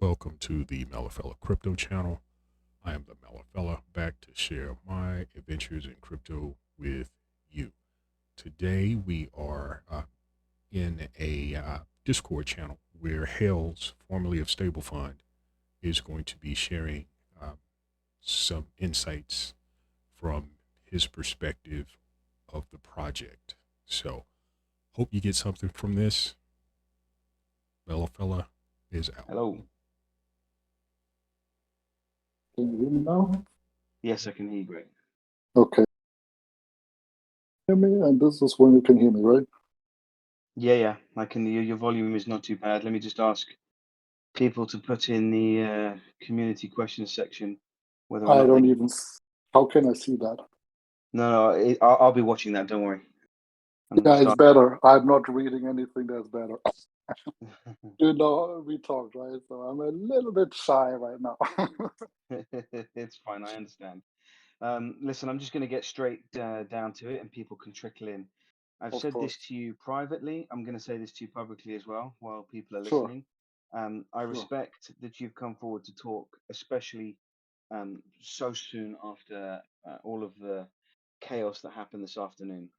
Welcome to the Malafella Crypto channel. I am the Malafella, back to share my adventures in crypto with you. Today we are in a Discord channel where Hales, formerly of Stablefund, is going to be sharing some insights from his perspective of the project. So, hope you get something from this. Malafella is out. Hello. Can you hear me now? Yes, I can hear you great. Okay. Hear me, and this is when you can hear me, right? Yeah, I can hear your volume is not too bad. Let me just ask people to put in the community questions section whether or I not they. don't even. How can I see that? No, I'll be watching that. Don't worry. I'm Yeah, just it's better. I'm not reading anything that's better. You know, we talked, right? So I'm a little bit shy right now. It's fine. I understand. Listen, I'm just going to get straight down to it, and people can trickle in. I've Of said this course. to you privately. I'm going to say this to you publicly as well while people are Sure, listening. I sure. respect that you've come forward to talk, especially so soon after all of the chaos that happened this afternoon.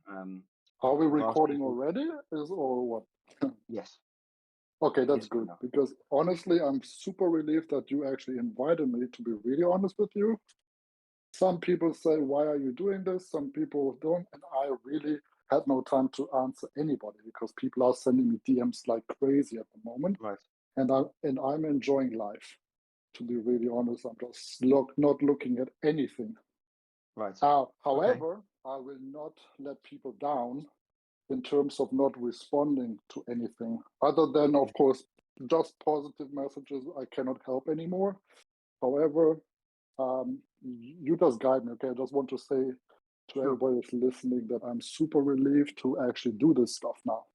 Are we I've asked recording people. already? Or what? Yes, Okay, that's yes, we good. are. Because honestly, I'm super relieved that you actually invited me, to be really honest with you. Some people say, why are you doing this? Some people don't. And I really had no time to answer anybody because people are sending me DMs like crazy at the moment. Right, And I'm enjoying life. To be really honest, I'm just not looking at anything. right. Okay. However, I will not let people down in terms of not responding to anything other than, of course, just positive messages. I cannot help anymore. However, you just guide me. Okay, I just want to say to Sure. everybody that's listening that I'm super relieved to actually do this stuff now.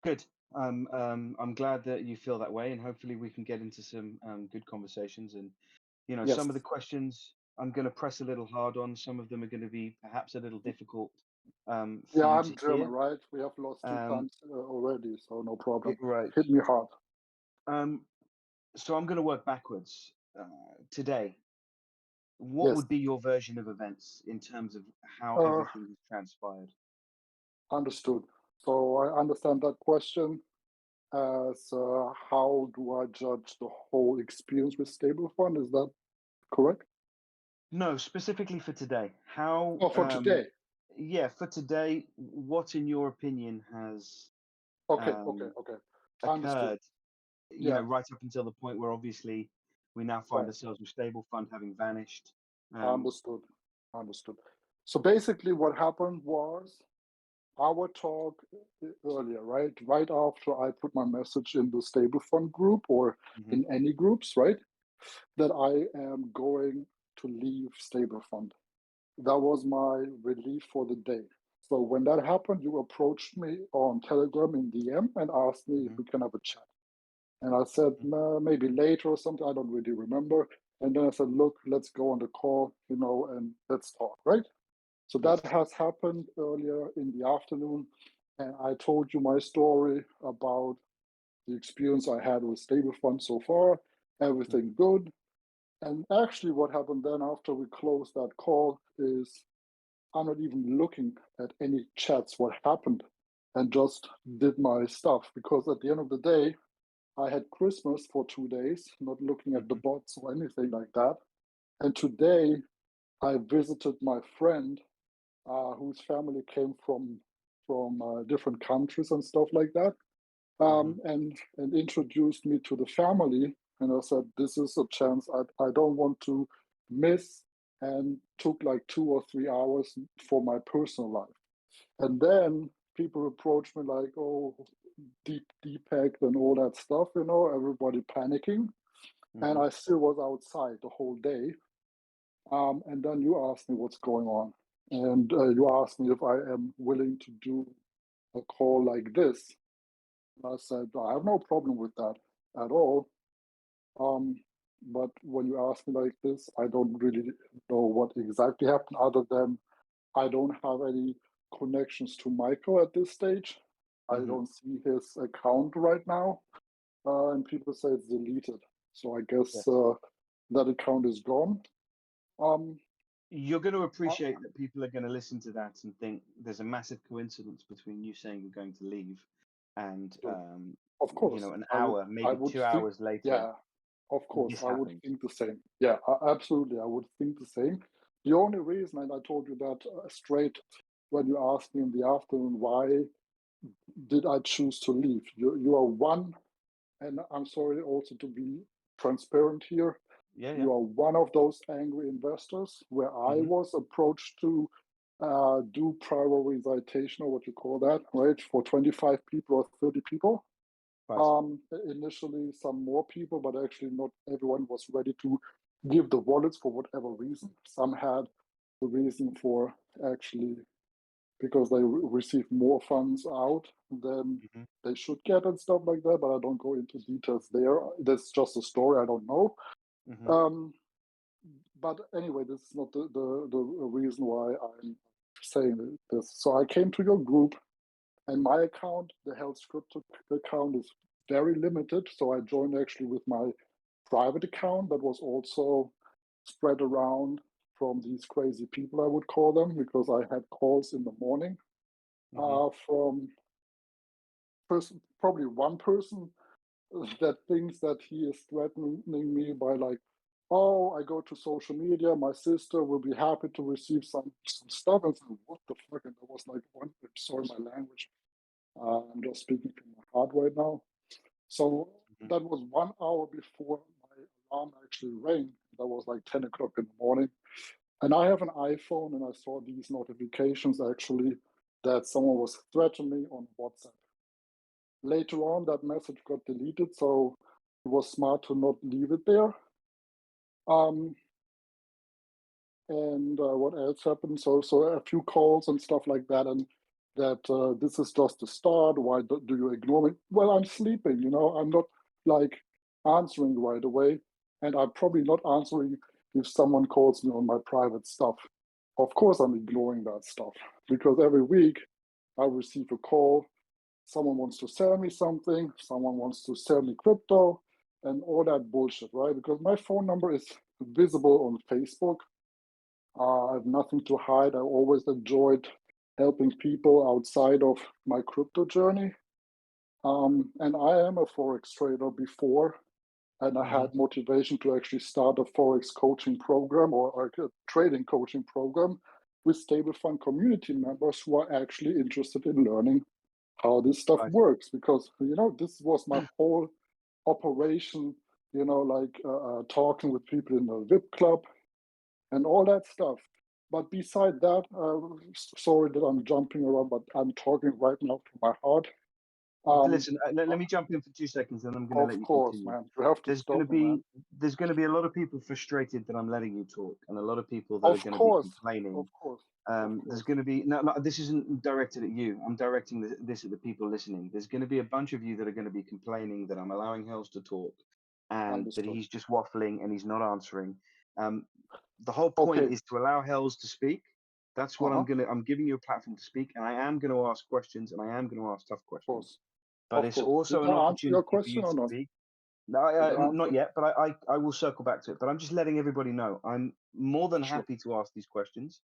Good. I'm glad that you feel that way, and hopefully we can get into some good conversations. And Yes. some of the questions I'm going to press a little hard on. Some of them are going to be perhaps a little difficult for Yeah, you I'm to German, hear. right? We have lost two Um, times already, so no problem. right. Hit me hard. Um, so I'm going to work backwards. Today, what Yes. would be your version of events in terms of how Uh, everything has transpired? Understood. So I understand that question as how do I judge the whole experience with Stablefund? Is that correct? No, specifically for today. How? Oh, for today. Yeah, for today, what in your opinion has Okay, um, okay. Understood. occurred, Yeah, right up until the point where obviously we now find right. ourselves with stable fund having vanished. Um, Understood. Understood. So basically, what happened was our talk earlier, right? Right after I put my message in the Stablefund group or mhm, in any groups, right? That I am going to leave Stablefund. That was my relief for the day. So when that happened, you approached me on Telegram in DM and asked me if mhm, we can have a chat. And I said, mhm, nah, maybe later or something. I don't really remember. And then I said, look, let's go on the call, and let's talk, right? So yes. that has happened earlier in the afternoon. And I told you my story about the experience I had with Stablefund so far, Mhm, everything good. And actually, what happened then after we closed that call is I'm not even looking at any chats, what happened, and just did my stuff. Because at the end of the day, I had Christmas for 2 days, not looking at the mhm, bots or anything like that. And today I visited my friend, whose family came from different countries and stuff like that, mhm, and introduced me to the family. And I said, this is a chance I don't want to miss, and took like 2 or 3 hours for my personal life. And then people approached me like, oh, Deepak and all that stuff, everybody panicking. And mhm, I still was outside the whole day. And then you asked me what's going on. And you asked me if I am willing to do a call like this. I said, I have no problem with that at all. Um, but when you ask me like this, I don't really know what exactly happened, other than I don't have any connections to Michael at this stage. I mhm. don't see his account right now. And people say it's deleted. So I guess Yes. that account is gone. You're going to appreciate that people are going to listen to that and think there's a massive coincidence between you saying you're going to leave and, of course, an I hour, maybe would 2 think, hours later, yeah, of course, this I would happened. think the same. Yeah, absolutely, I would think the same. The only reason, and I told you that straight when you asked me in the afternoon, why did I choose to leave? You are one, and I'm sorry also to be transparent here. Yeah, yeah. You are one of those angry investors where I Mhm. was approached to do prioritization, or what you call that, right? For 25 people or 30 people. Right. Initially, some more people, but actually not everyone was ready to give the wallets for whatever reason. Some had the reason for actually because they receive more funds out than Mhm. they should get and stuff like that. But I don't go into details there. That's just a story. I don't know. Mhm. But anyway, this is not the reason why I'm saying this. So I came to your group, and my account, the Health Crypto account, is very limited. So I joined actually with my private account that was also spread around from these crazy people, I would call them, because I had calls in the morning Mhm. from probably one person that thinks that he is threatening me by like, oh, I go to social media, my sister will be happy to receive some stuff. And said, what the fuck? And I was like, sorry, my language. I'm just speaking from my heart right now. So Mhm. that was 1 hour before my alarm actually rang. That was like 10 o'clock in the morning. And I have an iPhone, and I saw these notifications actually that someone was threatening me on WhatsApp. Later on, that message got deleted, so it was smart to not leave it there. And what else happened? So a few calls and stuff like that, and that this is just the start. Why do you ignore me? Well, I'm sleeping. I'm not like answering right away, and I'm probably not answering if someone calls me on my private stuff. Of course, I'm ignoring that stuff because every week I receive a call. Someone wants to sell me something. Someone wants to sell me crypto, and all that bullshit, right? Because my phone number is visible on Facebook. I have nothing to hide. I always enjoyed helping people outside of my crypto journey. And I am a Forex trader before, and I Mhm. had motivation to actually start a Forex coaching program or a trading coaching program with Stablefund community members who are actually interested in learning how this stuff Right. works. Because, this was my whole operation, like talking with people in the VIP club, and all that stuff. But beside that, sorry that I'm jumping around, but I'm talking right now from my heart. Listen, let me jump in for 2 seconds, and I'm going to Of let you course, continue. man, you have to There's going to stop me, man. be a lot of people frustrated that I'm letting you talk, and a lot of people that are Of going to be course, complaining. of course, of There's course. going to be no, this isn't directed at you. I'm directing this at the people listening. There's going to be a bunch of you that are going to be complaining that I'm allowing Hells to talk, and that Understood. he's just waffling and he's not answering. Um, the whole point Okay. is to allow Hells to speak. That's what Of I'm giving you a platform to speak, and I am going to ask questions, and I am going to ask tough questions. course, But of it's course. also Did an I answer your opportunity for question you to or not? speak. No, Did I not answer? yet, but I will circle back to it. But I'm just letting everybody know I'm more than Sure. happy to ask these questions,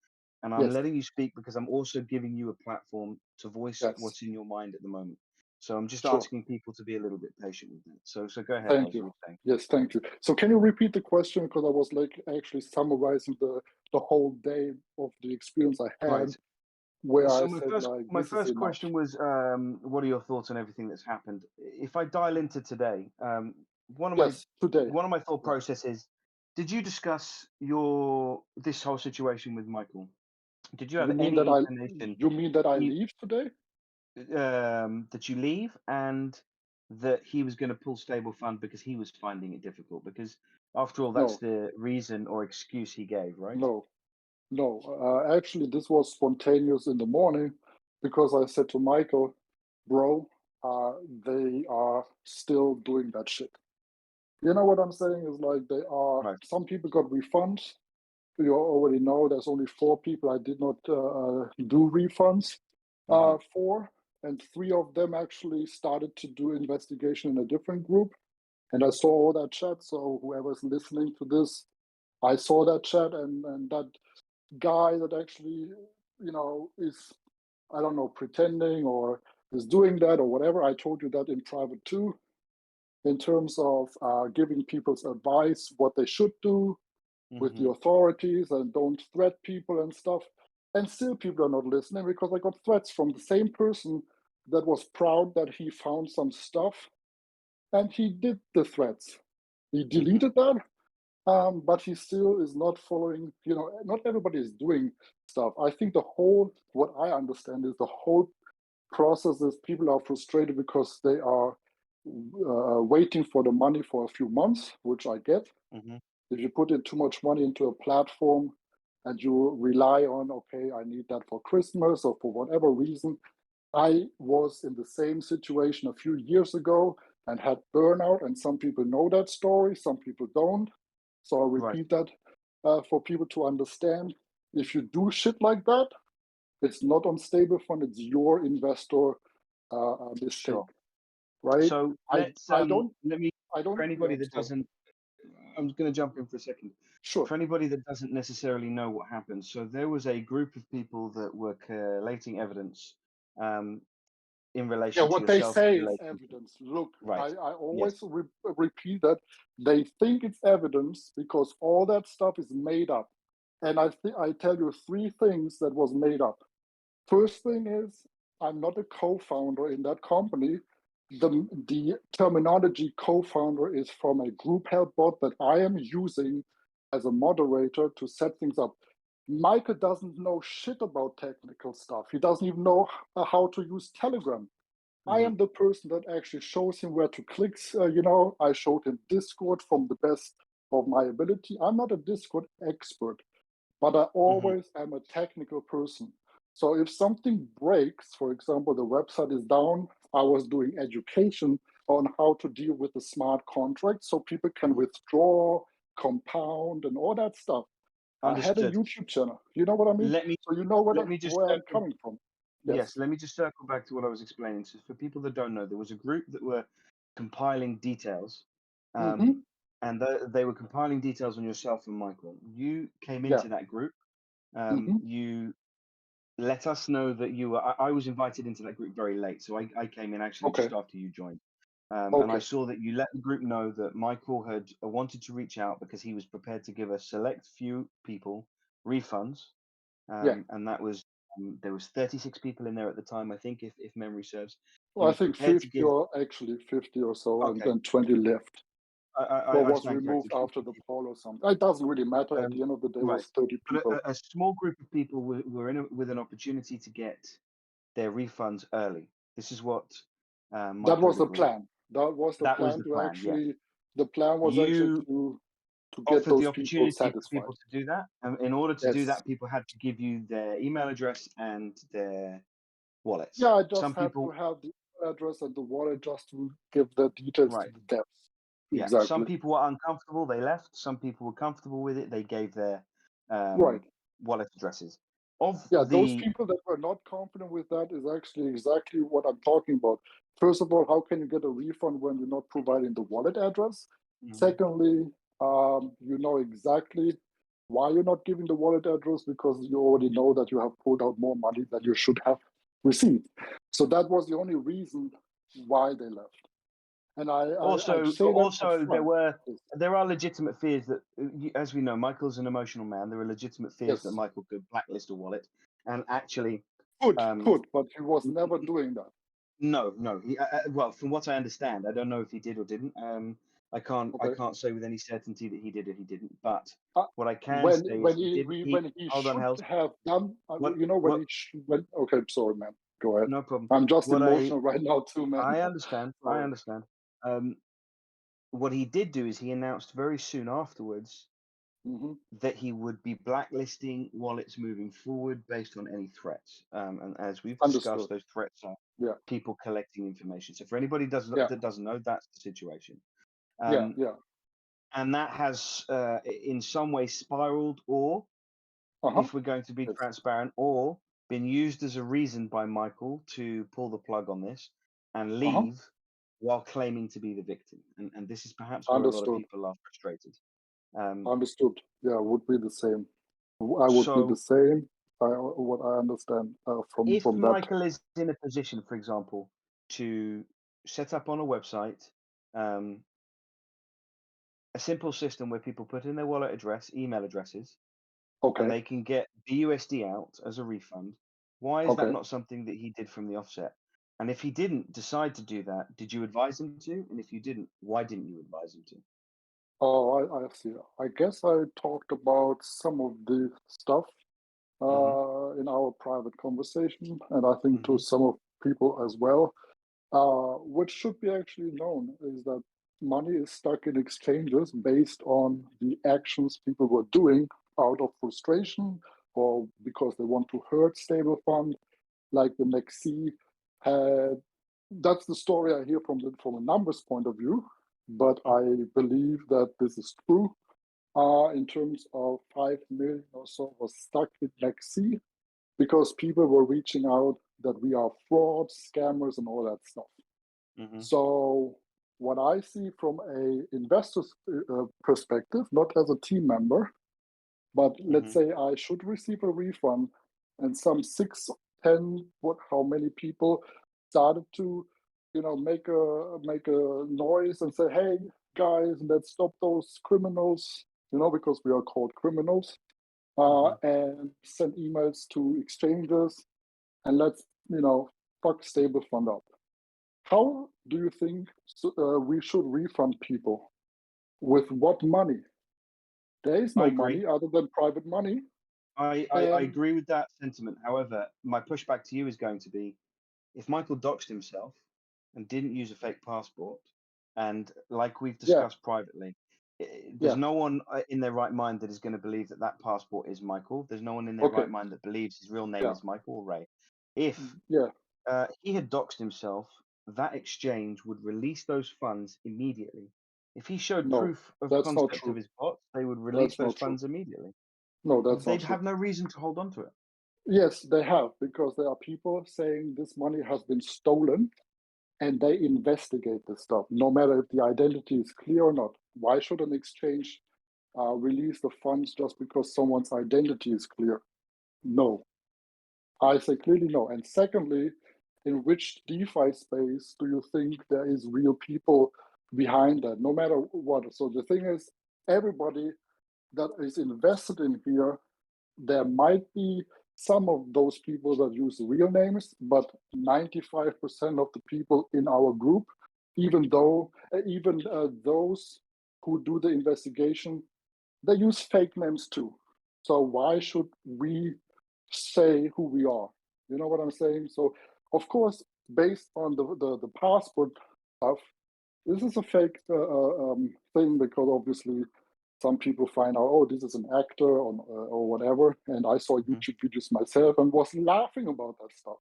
and I'm Yes. letting you speak because I'm also giving you a platform to voice Yes. what's in your mind at the moment. So I'm just Sure. asking people to be a little bit patient with that. So go ahead, Thank Hels, you you. were saying. Yes, thank you. So can you repeat the question, because I was like actually summarizing the whole day of the experience I Right. had, where I So said like my this is first enough. question was, what are your thoughts on everything that's happened? If I dial into today, one of my Yes, today. thought Yeah. processes. Did you discuss this whole situation with Michael? Did you You have mean any that I inclination you mean that I he, leave today? that you leave and that he was going to pull Stable Fund because he was finding it difficult? Because after all, that's No, the reason or excuse he gave, right? no, no. Actually, this was spontaneous in the morning because I said to Michael, bro, they are still doing that shit. You know what I'm saying is like they are. Right. Some people got refunds. You already know there's only 4 people I did not do refunds Hmm. for, and 3 of them actually started to do investigation in a different group. And I saw all that chat. So whoever's listening to this, I saw that chat, and that guy that actually, is, I don't know, pretending or is doing that or whatever. I told you that in private too, in terms of giving people's advice, what they should do with the authorities, and don't threat people and stuff. And still people are not listening, because I got threats from the same person that was proud that he found some stuff, and he did the threats. He deleted that, but he still is not following. Not everybody is doing stuff. I think what I understand is the whole process is people are frustrated because they are waiting for the money for a few months, which I get. If you put in too much money into a platform and you rely on, okay, I need that for Christmas or for whatever reason. I was in the same situation a few years ago and had burnout, and some people know that story, some people don't. So I repeat that for people to understand. If you do shit like that, it's not on Stablefund, it's your investor mistake, Sure. right? So let's I don't. for anybody Yeah, that sorry. doesn't, I'm going to jump in for a second. Sure. For anybody that doesn't necessarily know what happened, so there was a group of people that were collating evidence in relation Yeah, to what they yourself. say is evidence. Look, Right. I always repeat that they think it's evidence because all that stuff is made up. And I tell you three things that was made up. First thing is, I'm not a co-founder in that company. The terminology co-founder is from a group help bot that I am using as a moderator to set things up. Michael doesn't know shit about technical stuff. He doesn't even know how to use Telegram. I am the person that actually shows him where to click. I showed him Discord from the best of my ability. I'm not a Discord expert, but I always am a technical person. So if something breaks, for example, the website is down, I was doing education on how to deal with the smart contract so people can withdraw, compound, and all that stuff. Understood. I had a YouTube channel. You know what I mean? So you know where I'm coming from. Yes, let me just circle back to what I was explaining. So for people that don't know, there was a group that were compiling details, and they were compiling details on yourself and Michael. You came into that group. You let us know that you were. I was invited into that group very late, so I came in actually just after you joined. And I saw that you let the group know that Michael had wanted to reach out because he was prepared to give a select few people refunds, and that was there was 36 people in there at the time, I think, if memory serves. Well, I think 50 or actually 50 or so, and then 20 left. I was stand removed corrected. after the poll or something. It doesn't really matter. At the end of the day, it was 30 people. But a small group of people were in with an opportunity to get their refunds early. This is what that was the plan. That was the plan to plan, actually. The plan was actually to get offered those the opportunity people satisfied. for people to do that. And in order to do that, people had to give you their email address and their wallets. Yeah, I just had to have the address and the wallet just to give the details to the devs. Yeah, Exactly. some people were uncomfortable, they left. Some people were comfortable with it, they gave their wallet addresses. Those people that were not confident with that is actually exactly what I'm talking about. First of all, how can you get a refund when you're not providing the wallet address? Secondly, you know exactly why you're not giving the wallet address, because you already know that you have pulled out more money than you should have received. So that was the only reason why they left. And there are legitimate fears that, as we know, Michael's an emotional man. There are legitimate fears that Michael could blacklist a wallet, and actually could, but he was never doing that. No. He, well, from what I understand, I don't know if he did or didn't. I can't say with any certainty that he did or he didn't. But what I can say is when he should have done. Okay, sorry, man. Go ahead. No problem. I'm just emotional right now too, man. I understand. What he did do is he announced very soon afterwards that he would be blacklisting wallets moving forward based on any threats. And as we've discussed, those threats are people collecting information. So for anybody that doesn't know, that's the situation. And that has in some way spiraled, or if we're going to be transparent, or been used as a reason by Michael to pull the plug on this and leave while claiming to be the victim. And this is perhaps where a lot of Understood. people are frustrated. Understood. Yeah, would be the same. I would be the So same. What I understand if from that. Michael is in a position, for example, to set up on a website a simple system where people put in their wallet address, email addresses, and Okay. they can get BUSD out as a refund, why is that Okay. not something that he did from the offset? And if he didn't decide to do that, did you advise him to? And if you didn't, why didn't you advise him to? Oh, I see. I guess I talked about some of the stuff in our private conversation, and I think to some of people as well. What should be actually known is that money is stuck in exchanges based on the actions people were doing out of frustration or because they want to hurt Stablefund, like the NexC had. That's the story I hear from a numbers point of view, but I believe that this is true. In terms of 5 million or so was stuck in NexC because people were reaching out that we are frauds, scammers, and all that stuff. So what I see from a investor's perspective, not as a team member, but let's say I should receive a refund, and some 6, 10, how many people started to, make a noise and say, "Hey guys, let's stop those criminals," because we are called criminals, and send emails to exchanges, and let's, fuck Stablefund up. How do you think we should refund people? With what money? There is I no agree. money other than private money. I agree with that sentiment. However, my pushback to you is going to be, if Michael doxed himself and didn't use a fake passport, and like we've Yeah, discussed privately, there's yeah, no one in their right mind that is going to believe that that passport is Michael. There's no one in their okay, right mind that believes his real name yeah, is Michael or Ray. If yeah. he had doxed himself, that exchange would release those funds immediately. If he showed No, proof of that's not concept of true. his bot, they would release That's those not true. funds immediately. No, that's not They'd true. have no reason to hold on to it. Yes, they have, because there are people saying this money has been stolen and they investigate this stuff, no matter if the identity is clear or not. Why should an exchange release the funds just because someone's identity is clear? No. I say clearly no. And secondly, in which DeFi space do you think there is real people behind that, no matter what? So the thing is, everybody that is invested in here, there might be some of those people that use real names, but 95% of the people in our group, even those who do the investigation, they use fake names too. So why should we say who we are? You know what I'm saying? So of course, based on the passport stuff, this is a fake thing, because obviously some people find out, oh, this is an actor or whatever. And I saw YouTube videos myself and was laughing about that stuff.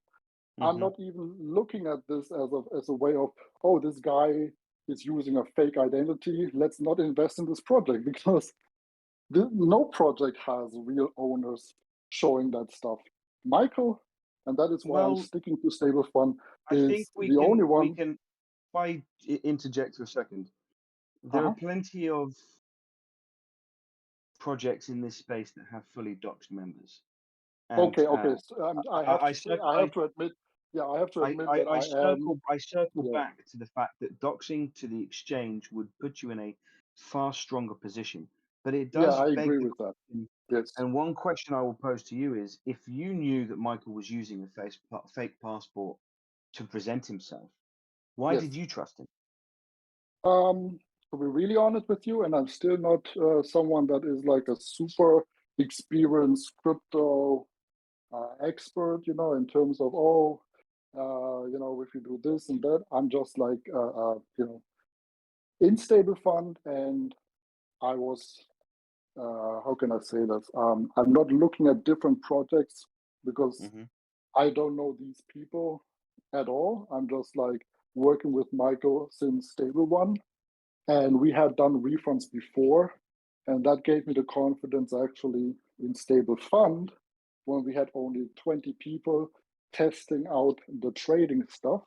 I'm not even looking at this as a way of, oh, this guy is using a fake identity. Let's not invest in this project, because no project has real owners showing that stuff. Michael, and that is why I'm Well, sticking to Stablefund, I think is the only one. if I interject for a second, there are plenty of projects in this space that have fully doxed members. And Okay. So, I have I, to say, I have to admit, that I circle yeah, back to the fact that doxing to the exchange would put you in a far stronger position. But it yeah, does I beg agree the with that. question, Yes, and one question I will pose to you is, if you knew that Michael was using a fake passport to present himself, why yes. did you trust him? To be really honest with you, and I'm still not someone that is like a super experienced crypto expert, in terms of, if you do this and that. I'm just like, in Stablefund, and I was, how can I say that? I'm not looking at different projects because I don't know these people at all. I'm just like working with Michael since Stable1, and we had done refunds before, and that gave me the confidence actually in Stablefund when we had only 20 people testing out the trading stuff.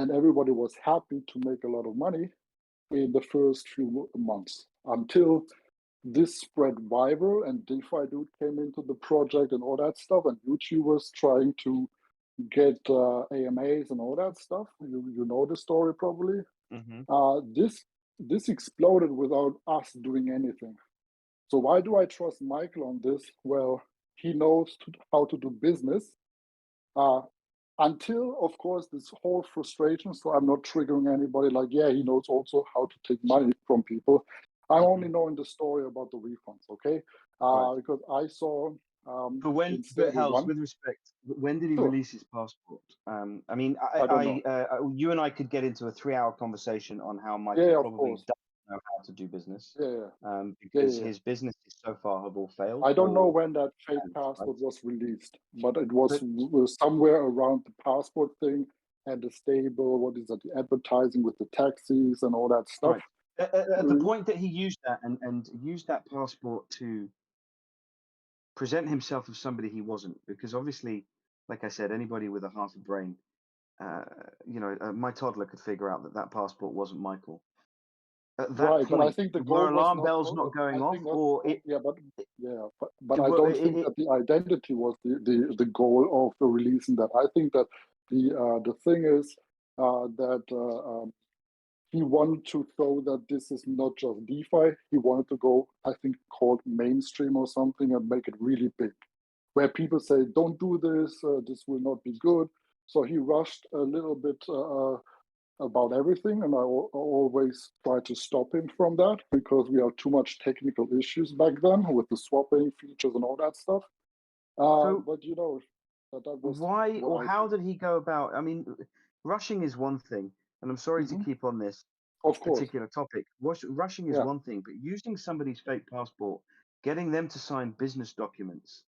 and everybody was happy to make a lot of money in the first few months until this spread viral and DeFi dude came into the project and all that stuff, and YouTubers trying to get AMAs and all that stuff. You know the story probably. This exploded without us doing anything. So why do I trust Michael on this? Well, he knows how to do business. Until, of course, this whole frustration. So I'm not triggering anybody like, yeah, he knows also how to take money from people. I'm only knowing the story about the refunds, okay? Because I saw. But when, but Hels, with respect, when did he release his passport? I mean, I don't know. You and I could get into a 3-hour conversation on how Michael probably doesn't know how to do business. Because his businesses so far have all failed. I don't know when that fake passport was released, but it was somewhere around the passport thing and the stable, what is that, the advertising with the taxis and all that stuff. At the point that he used that and used that passport to present himself as somebody he wasn't, because obviously, like I said, anybody with a half a brain, my toddler could figure out that passport wasn't Michael. At that point, but I think the goal alarm bells not going off, but I don't think that the identity was the goal of the releasing that. I think that the thing is that he wanted to show that this is not just DeFi. He wanted to go, I think, called mainstream or something and make it really big, where people say, don't do this, this will not be good. So he rushed a little bit about everything, and I always try to stop him from that because we have too much technical issues back then with the swapping features and all that stuff. But you know, that was why or how did he go about? I mean, rushing is one thing, and I'm sorry to keep on this particular topic. Rushing is one thing, but using somebody's fake passport, getting them to sign business documents,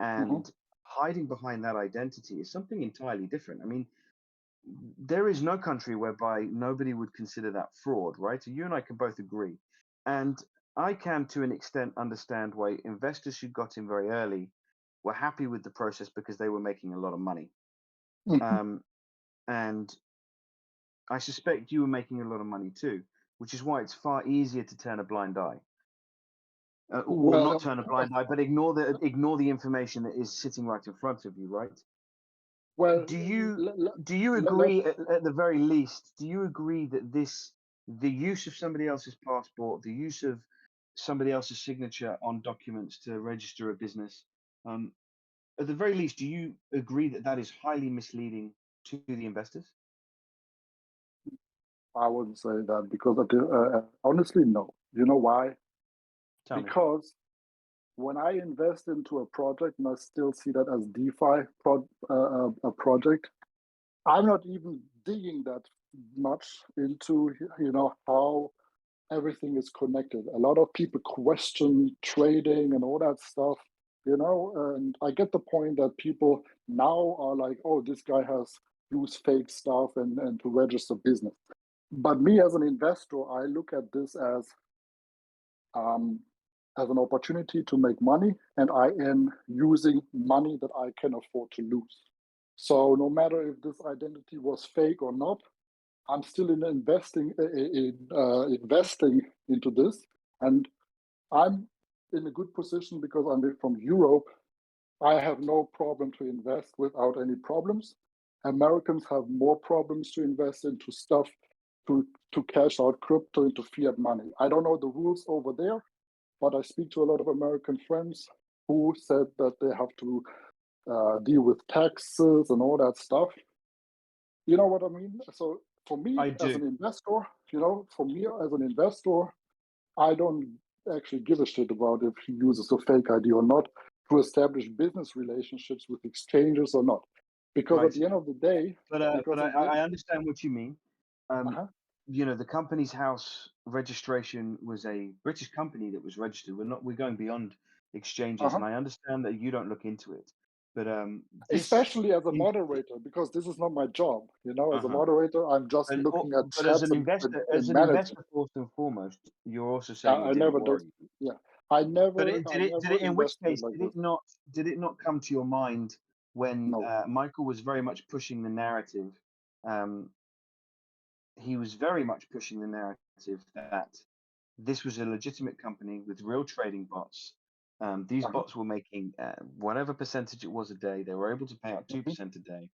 and hiding behind that identity is something entirely different. I mean, there is no country whereby nobody would consider that fraud, right? So you and I can both agree. And I can, to an extent, understand why investors who got in very early were happy with the process because they were making a lot of money. And I suspect you were making a lot of money too, which is why it's far easier to turn a blind eye. Or not turn a blind eye, but ignore the information that is sitting right in front of you, right? Well, do you agree at the very least? Do you agree that the use of somebody else's passport, the use of somebody else's signature on documents to register a business, at the very least, do you agree that that is highly misleading to the investors? I wouldn't say that because honestly, no. You know why? Because when I invest into a project and I still see that as DeFi a project, I'm not even digging that much into how everything is connected. A lot of people question trading and all that stuff, and I get the point that people now are like, oh, this guy has used fake stuff and to register business. But me as an investor, I look at this as an opportunity to make money, and I am using money that I can afford to lose. So no matter if this identity was fake or not, I'm still investing into this, and I'm in a good position because I'm from Europe. I have no problem to invest without any problems. Americans have more problems to invest into stuff to cash out crypto into fiat money. I don't know the rules over there, but I speak to a lot of American friends who said that they have to deal with taxes and all that stuff. You know what I mean? So for me as an investor, I don't actually give a shit about if he uses a fake ID or not to establish business relationships with exchanges or not. Because at the end of the day... But I understand what you mean. The Companies House registration was a British company that was registered. We're going beyond exchanges, and I understand that you don't look into it. But especially as a moderator, because this is not my job. As a moderator, I'm just looking at chats. But as an investor, first and foremost, you're also saying I never did. Yeah, I never. But in which case, did it not come to your mind when Michael was very much pushing the narrative he was very much pushing the narrative that this was a legitimate company with real trading bots. These Uh-huh. bots were making whatever percentage it was a day. They were able to pay out 2% a day.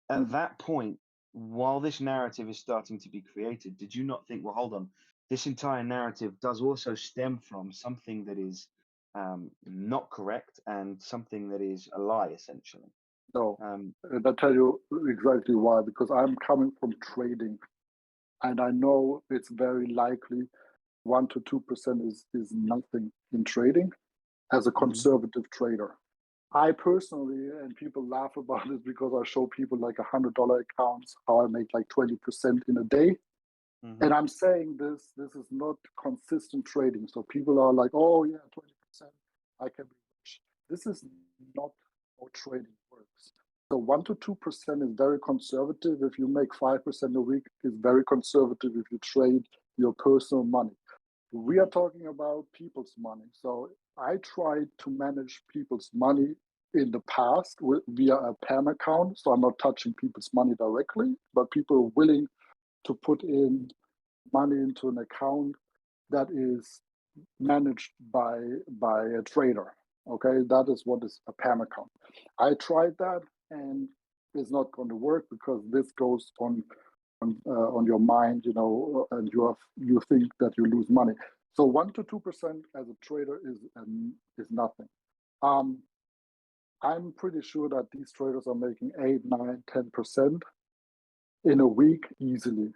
At Mhm. that point, while this narrative is starting to be created, did you not think, well, hold on, this entire narrative does also stem from something that is not correct and something that is a lie, essentially? No, Um, and I'll tell you exactly why. Because I'm coming from trading, and I know it's very likely 1 to 2% is nothing in trading as a mhm, conservative trader. I personally, and people laugh about it because I show people like $100 accounts, how I make like 20% in a day. And mhm, I'm saying this is not consistent trading. So people are like, oh yeah, 20%, I can be rich. This is not how trading works. So 1 to 2% is very conservative. If you make 5% a week, is very conservative if you trade your personal money. We are mhm, talking about people's money. So I tried to manage people's money in the past via a PAM account. So I'm not touching people's money directly, but people are willing to put in money into an account that is managed by a trader. Okay, that is what is a PAM account. I tried that, and it's not going to work because this goes on your mind, and you think that you lose money. So 1 to 2% as a trader is nothing. Um, I'm pretty sure that these traders are making 8, 9, 10% in a week easily,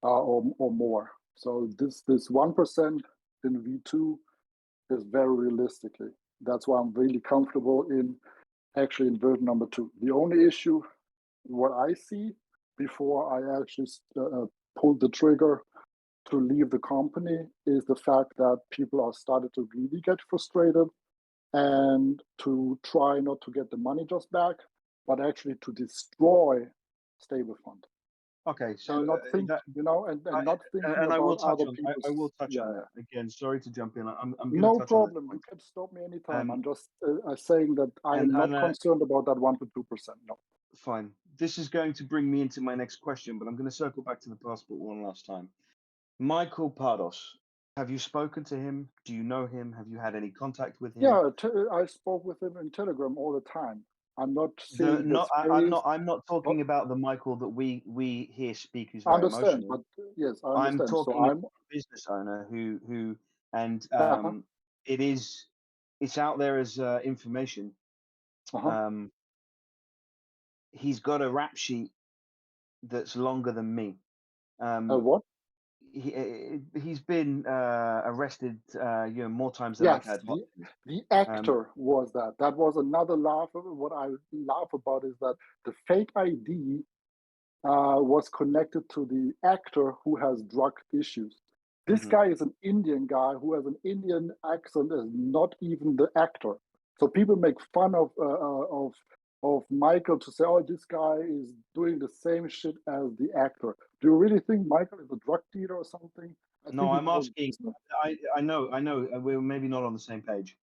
or more. So this 1% in V2 is very realistically. That's why I'm really comfortable in actually in version number 2. The only issue, what I see before I actually pulled the trigger to leave the company, is the fact that people are started to really get frustrated and to try not to get the money just back, but actually to destroy Stablefund okay, and so not think, that and not thinking and I will about touch other on I people's. will touch Yeah, on yeah. that again. Sorry to jump in. I'm going to No touch on that problem. You point. can stop me anytime. Um, I'm just saying that I and am not concerned about that 1 to 2%. No. fine. This is going to bring me into my next question, but I'm going to circle back to the passport one last time. Michael Pardos, have you spoken to him? Do you know him? Have you had any contact with him? Yeah, I spoke with him in Telegram all the time. I'm not seeing his face. I'm not Oh, talking about the Michael that we hear speak, who's I very understand, emotional. but yes, I I'm understand. So talking about I'm. a business owner who and Uh-huh, it's out there as information. uh-huh. Um, he's got a rap sheet that's longer than me. Um, What? he's been arrested, more times than I've Yes, had the hostages. the Um, actor was that. That was another laugh. What I laugh about is that the fake ID was connected to the actor who has drug issues. This mhm. guy is an Indian guy who has an Indian accent, is not even the actor. So people make fun of Michael to say, "Oh, this guy is doing the same shit as the actor." Do you really think Michael is a drug dealer or something? I No, think he I'm knows asking. business. I know. We're maybe not on the same page.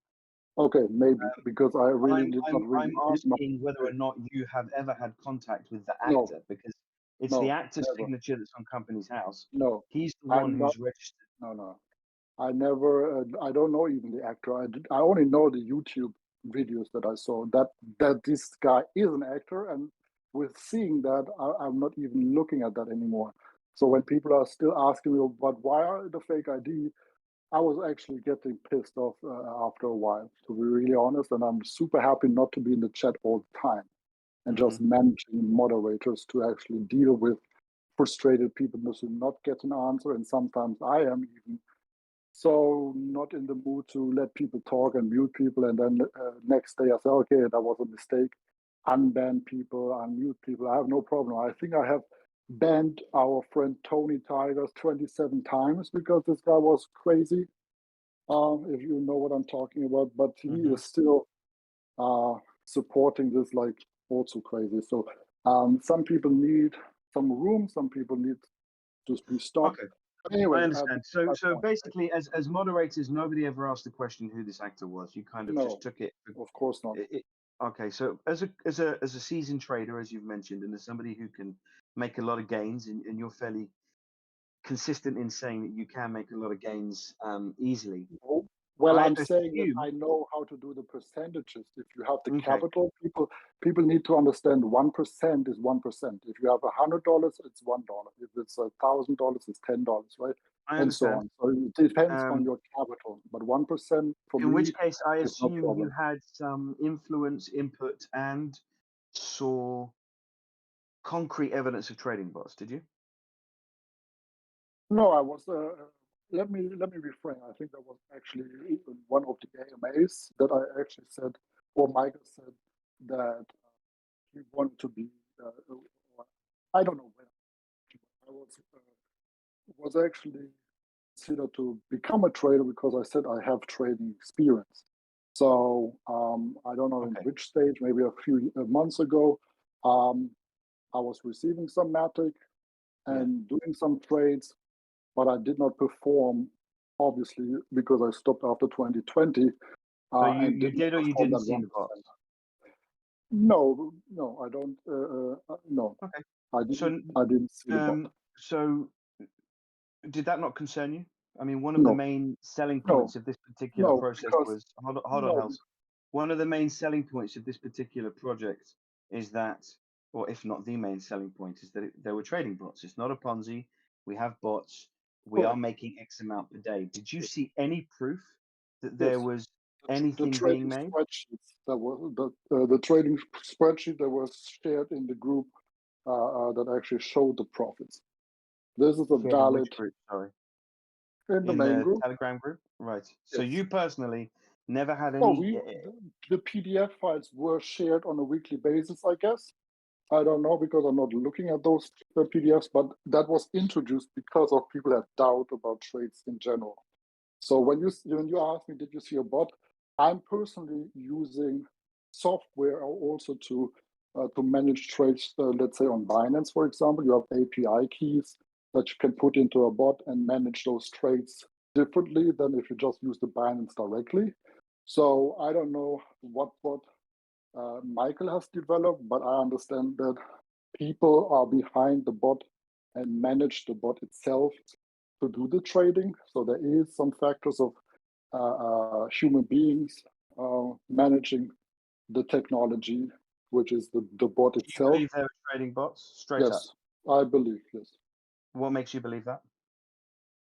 Okay, maybe because I really did not I'm really read my. asking whether or not you have ever had contact with the No, actor, because it's the no, actor's never. signature that's on company's house. No, He's the one I'm not. who's registered. No, no. I never. I don't know even the actor. I only know the YouTube videos that I saw. That this guy is an actor, and with seeing that, I'm not even looking at that anymore. So when people are still asking me, but why are the fake ID? I was actually getting pissed off after a while, to be really honest. And I'm super happy not to be in the chat all the time and Hmm. just managing moderators to actually deal with frustrated people who do not get an answer. And sometimes I am even so not in the mood to let people talk and mute people. And then next day I say, okay, that was a mistake. Unban people, unmute people. I have no problem. I think I have banned our friend Tony Tigers 27 times because this guy was crazy. If you know what I'm talking about, but he Hmm. is still supporting this like also crazy. So some people need some room, some people need to be stopped. Okay, Anyway, I understand. that's So my so point. basically, as moderators, nobody ever asked the question who this actor was. You kind of just No, took it. of course not. Okay, so as a seasoned trader, as you've mentioned, and as somebody who can make a lot of gains, and you're fairly consistent in saying that you can make a lot of gains easily. No. Well, I I'm saying that assume. I know how to do the percentages. If you have the Okay, capital, people need to understand 1% is 1%. If you have $100, it's $1. If it's $1,000, it's $10, right? I And so understand. on. So it depends on Um, your capital. But 1% for in me which case, I is no assume you problem. had some influence, input, and saw concrete evidence of trading bots. Did you? No, I was. Let me refrain. I think that was actually one of the AMAs that I actually said, or Michael said that he wanted to be. I don't know when I was actually considered to become a trader because I said I have trading experience. So I don't know in Okay. which stage. Maybe a few months ago, I was receiving some Matic and doing some trades, but I did not perform, obviously, because I stopped after 2020 So and you did not did or you perform didn't that see 1%. the bots? No, I don't. No, Okay. I didn't see the bot. So did that not concern you? I mean, one of the No, main selling no, points of this particular no, process because was hold on, no, Hels. One of the main selling points of this particular project is that, or if not the main selling point, is that there were trading bots. It's not a Ponzi. We have bots. We are correct. making X amount per day. Did you see any proof that there Yes, was the anything being trading made? spreadsheets that was the trading spreadsheet that was shared in the group that actually showed the profits. This is a Shared in which valid group? Sorry. in the In main the group. Telegram group? Right. So Yes. you personally never had No, any. the PDF files were shared on a weekly basis, I guess. I don't know because I'm not looking at those PDFs, but that was introduced because of people had doubt about trades in general. So when you ask me, did you see a bot? I'm personally using software also to manage trades. Let's say on Binance, for example, you have API keys that you can put into a bot and manage those trades differently than if you just use the Binance directly. So I don't know what Michael has developed, but I understand that people are behind the bot and manage the bot itself to do the trading. So there is some factors of human beings managing the technology, which is the bot You itself. believe there were trading bots? Straight up. Yes, I believe, yes. What makes you believe that?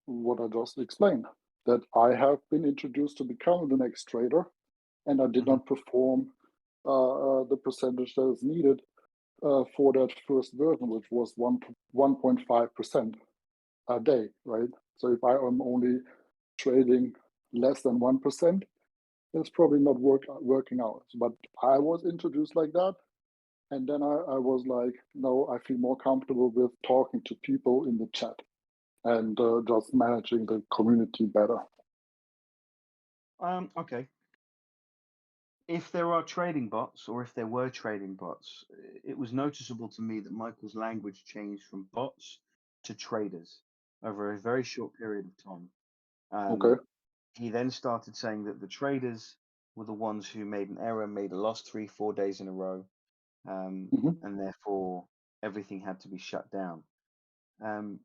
What I just explained, that I have been introduced to become the next trader, and I did not perform the percentage that is needed for that first version, which was 1.5% a day, right? So if I am only trading less than 1%, it's probably not working out. But I was introduced like that. And then I was like, no, I feel more comfortable with talking to people in the chat and just managing the community better. Okay. If there are trading bots, or if there were trading bots, it was noticeable to me that Michael's language changed from bots to traders over a very short period of time. Okay. He then started saying that the traders were the ones who made an error, made a loss 3-4 days in a row, and therefore everything had to be shut down. No.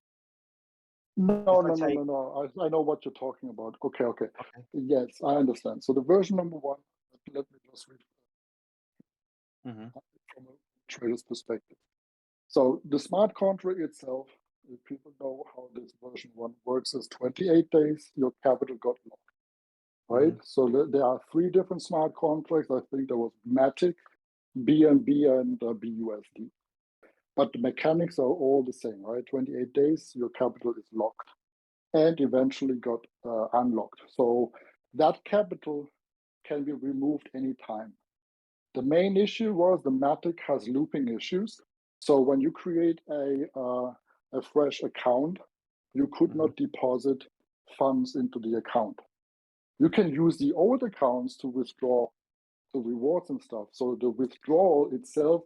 I know what you're talking about. Okay. Yes, I understand. So the version number one, let me just read from a trader's perspective. So the smart contract itself, if people know how this version one works, is 28 days, your capital got locked, right? So there are 3 different smart contracts. I think there was Matic, BNB, and BUSD. But the mechanics are all the same, right? 28 days, your capital is locked and eventually got unlocked. So that capital can be removed anytime. The main issue was the Matic has looping issues. So when you create a fresh account, you could not deposit funds into the account. You can use the old accounts to withdraw the rewards and stuff. So the withdrawal itself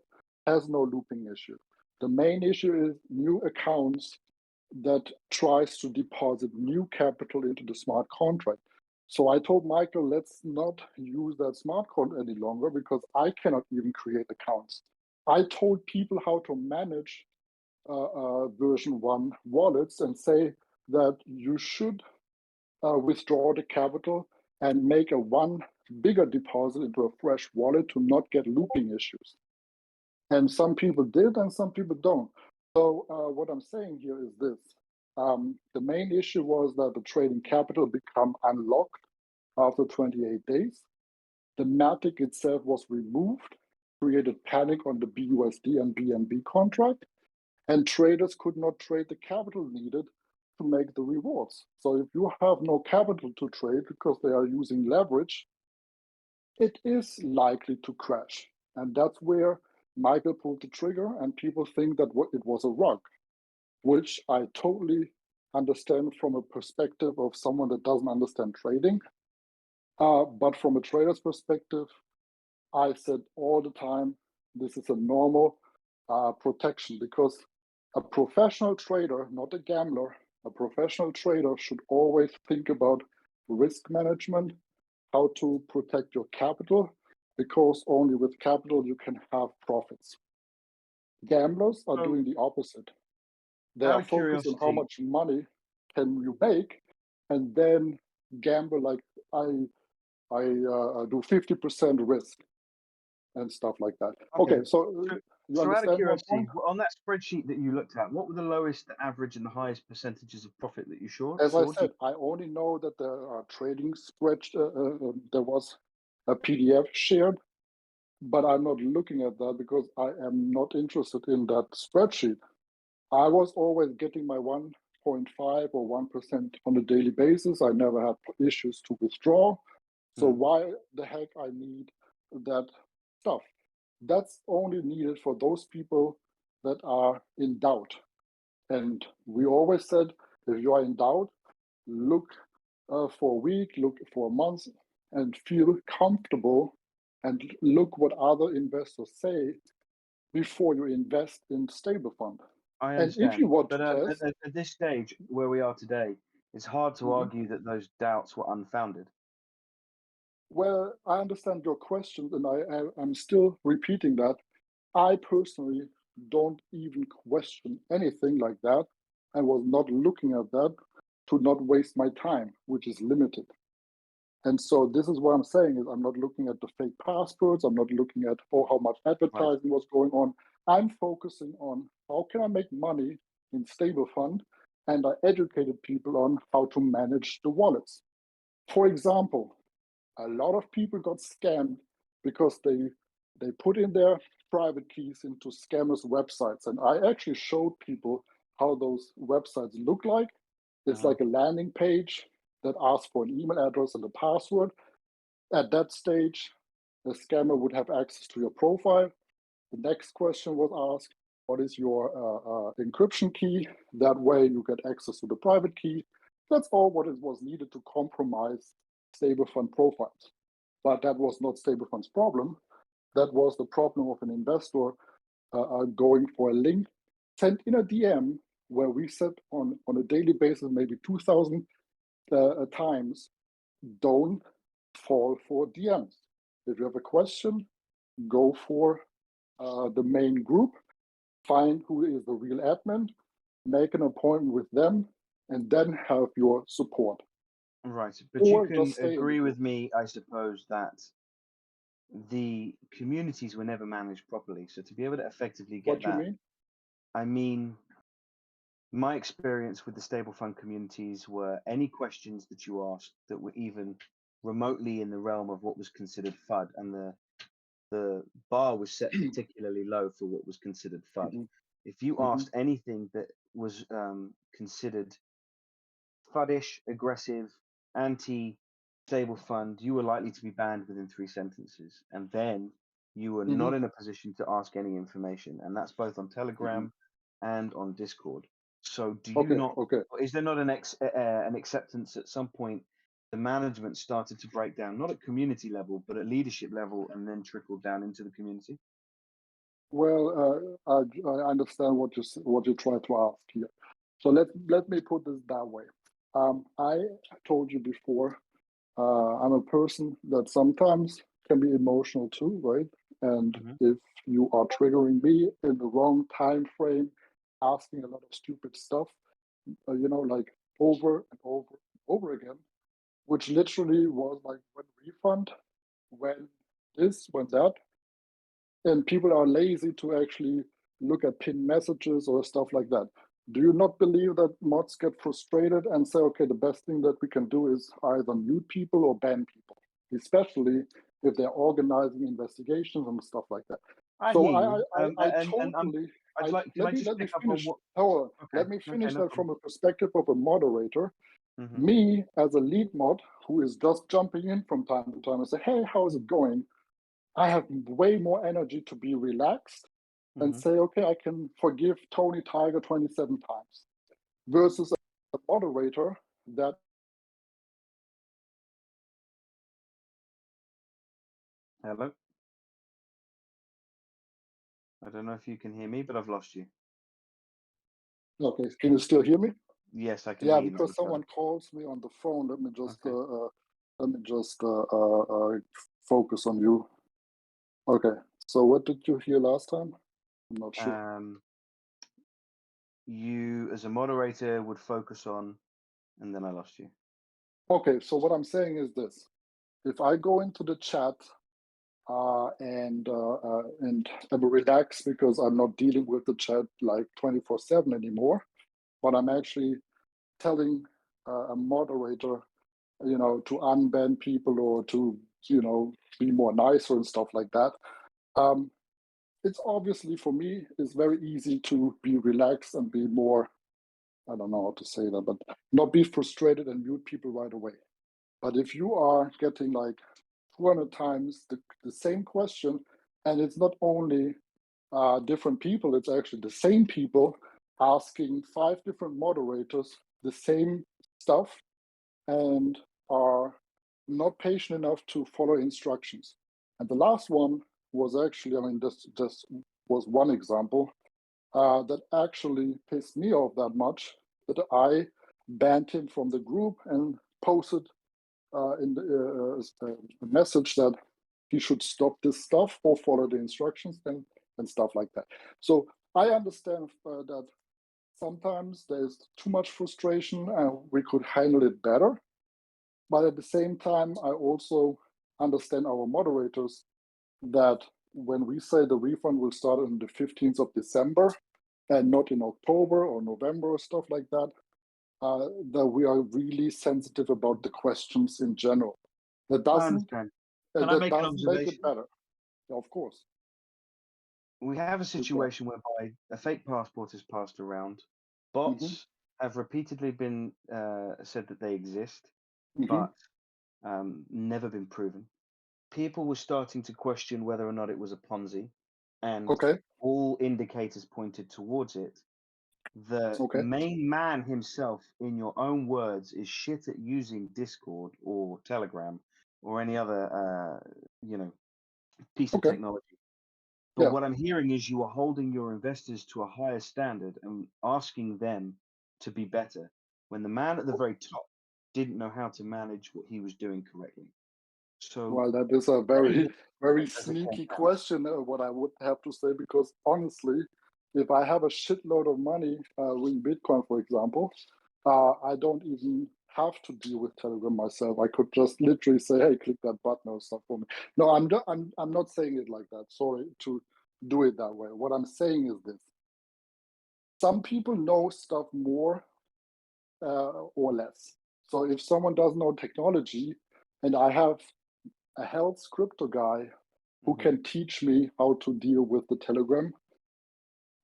has no looping issue. The main issue is new accounts that tries to deposit new capital into the smart contract. So I told Michael, let's not use that smart contract any longer because I cannot even create accounts. I told people how to manage version 1 wallets and say that you should withdraw the capital and make a one bigger deposit into a fresh wallet to not get looping issues. And some people did and some people don't. So what I'm saying here is this. The main issue was that the trading capital become unlocked after 28 days. The Matic itself was removed, created panic on the BUSD and BNB contract, and traders could not trade the capital needed to make the rewards. So if you have no capital to trade because they are using leverage, it is likely to crash. And that's where Michael pulled the trigger, and people think that it was a rug, which I totally understand from a perspective of someone that doesn't understand trading. But from a trader's perspective, I said all the time, this is a normal protection, because a professional trader, not a gambler, a professional trader should always think about risk management, how to protect your capital, because only with capital you can have profits. Gamblers are doing the opposite. They are focused on how much money can you make, and then gamble like I do 50% risk and stuff like that. Okay, so you out of understand curiosity, on that spreadsheet that you looked at, what were the lowest, the average, and the highest percentages of profit that you saw? As I said, I only know that there are trading spreadsheet. There was a PDF shared, but I'm not looking at that because I am not interested in that spreadsheet. I was always getting my 1.5 or 1% on a daily basis. I never had issues to withdraw. So why the heck I need that stuff? That's only needed for those people that are in doubt. And we always said, if you are in doubt, look for a week, look for a month, and feel comfortable, and look what other investors say before you invest in Stablefund. I understand. And if you want but to test, at this stage where we are today, it's hard to argue that those doubts were unfounded. Well, I understand your questions, and I'm still repeating that. I personally don't even question anything like that. I was not looking at that to not waste my time, which is limited. And so this is what I'm saying is I'm not looking at the fake passwords. I'm not looking at how much advertising was going on. I'm focusing on how can I make money in Stablefund, and I educated people on how to manage the wallets. For example, a lot of people got scammed because they put in their private keys into scammers' websites. And I actually showed people how those websites look like. It's like a landing page that asks for an email address and a password. At that stage, the scammer would have access to your profile. The next question was asked, what is your encryption key? That way you get access to the private key. That's all what was needed to compromise Stablefund profiles. But that was not Stablefund's problem. That was the problem of an investor going for a link sent in a DM, where we said on a daily basis, maybe 2,000 times, don't fall for DMs. If you have a question, go for the main group, find who is the real admin, make an appointment with them, and then have your support. Right, but you can agree with me, I suppose, that the communities were never managed properly. So to be able to effectively get what you mean? I mean, my experience with the Stablefund communities were any questions that you asked that were even remotely in the realm of what was considered FUD, and the bar was set particularly low for what was considered FUD. If you asked anything that was considered FUDish, aggressive, anti-Stablefund, you were likely to be banned within 3 sentences, and then you were not in a position to ask any information, and that's both on Telegram and on Discord. So do you is there not an acceptance at some point the management started to break down, not at community level, but at leadership level, and then trickled down into the community? Well, I understand what you try to ask here. So let me put this that way. I told you before, I'm a person that sometimes can be emotional too, right? And if you are triggering me in the wrong time frame, asking a lot of stupid stuff, like over and over and over again, which literally was like when refund, when this, when that. And people are lazy to actually look at pinned messages or stuff like that. Do you not believe that mods get frustrated and say, okay, the best thing that we can do is either mute people or ban people, especially if they're organizing investigations and stuff like that? I So hear you. I totally. Can I just Let me pick up on finish. what? Oh, Okay. let me finish No that problem. from a perspective of a moderator. Mhm. Me as a lead mod who is just jumping in from time to time and say, hey, how's it going? I have way more energy to be relaxed and Mhm. say, okay, I can forgive Tony Tiger 27 times versus a moderator that. Hello. I don't know if you can hear me, but I've lost you. Okay, can you still hear me? Yes, I can Yeah, hear you. because someone calls me on the phone. Let me just focus on you. Okay, so what did you hear last time? I'm not sure. You as a moderator would focus on, and then I lost you. Okay, so what I'm saying is this: if I go into the chat and I'm relaxed because I'm not dealing with the chat like 24/7 anymore, but I'm actually telling a moderator, to unban people or to, be more nicer and stuff like that. It's obviously for me, it's very easy to be relaxed and be more, I don't know how to say that, but not be frustrated and mute people right away. But if you are getting like 200 times the same question, and it's not only different people, it's actually the same people asking 5 different moderators the same stuff and are not patient enough to follow instructions. And the last one was actually, this was one example that actually pissed me off that much that I banned him from the group and posted in a message that he should stop this stuff or follow the instructions and stuff like that. So I understand that sometimes there's too much frustration and we could handle it better. But at the same time, I also understand our moderators that when we say the refund will start on the 15th of December and not in October or November or stuff like that, that we are really sensitive about the questions in general. That I doesn't understand. Can I make an make it observation? better. Of course. We have a situation whereby a fake passport is passed around. Bots have repeatedly been said that they exist, but never been proven. People were starting to question whether or not it was a Ponzi, and Okay. all indicators pointed towards it. The Okay. main man himself, in your own words, is shit at using Discord or Telegram or any other, piece of Okay. technology. But Yeah. what I'm hearing is you are holding your investors to a higher standard and asking them to be better when the man at the very top didn't know how to manage what he was doing correctly. So Well, that is a very very as it came sneaky down. question, what I would have to say, because honestly, if I have a shitload of money in Bitcoin, for example, I don't even have to deal with Telegram myself. I could just literally say, hey, click that button or stuff for me. No, I'm not saying it like that. Sorry to do it that way. What I'm saying is this. Some people know stuff more or less. So if someone doesn't know technology and I have a health crypto guy who can teach me how to deal with the Telegram,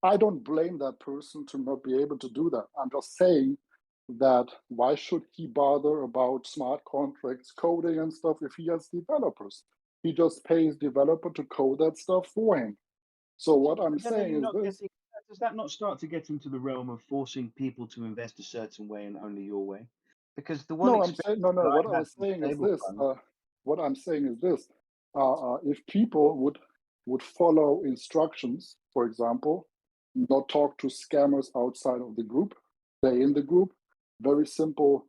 I don't blame that person to not be able to do that. I'm just saying that why should he bother about smart contracts, coding and stuff if he has developers? He just pays developer to code that stuff for him. So what I'm But then are saying you is not this. getting? Does that not start to get into the realm of forcing people to invest a certain way and only your way? Because the one No, I'm saying no, experience that no. What I I had was from saying is this. Stablefund. What I'm saying is this. If people would follow instructions, for example, not talk to scammers outside of the group, stay in the group. Very simple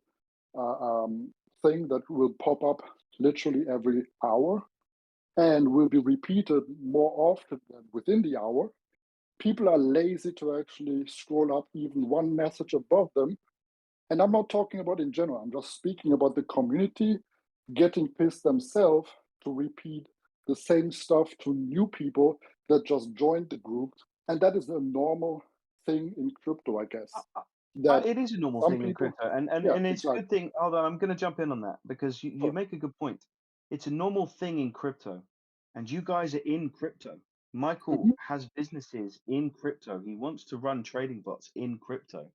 thing that will pop up literally every hour and will be repeated more often than within the hour. people are lazy to actually scroll up even one message above them. And I'm not talking about in general, I'm just speaking about the community getting pissed themselves to repeat the same stuff to new people that just joined the group. And that is a normal thing in crypto, I guess. That It is a normal some thing in people, crypto, and yeah, it's a exactly. good thing. Hold on, I'm going to jump in on that because you Sure. make a good point. It's a normal thing in crypto, and you guys are in crypto. Michael Mhm. has businesses in crypto. He wants to run trading bots in crypto.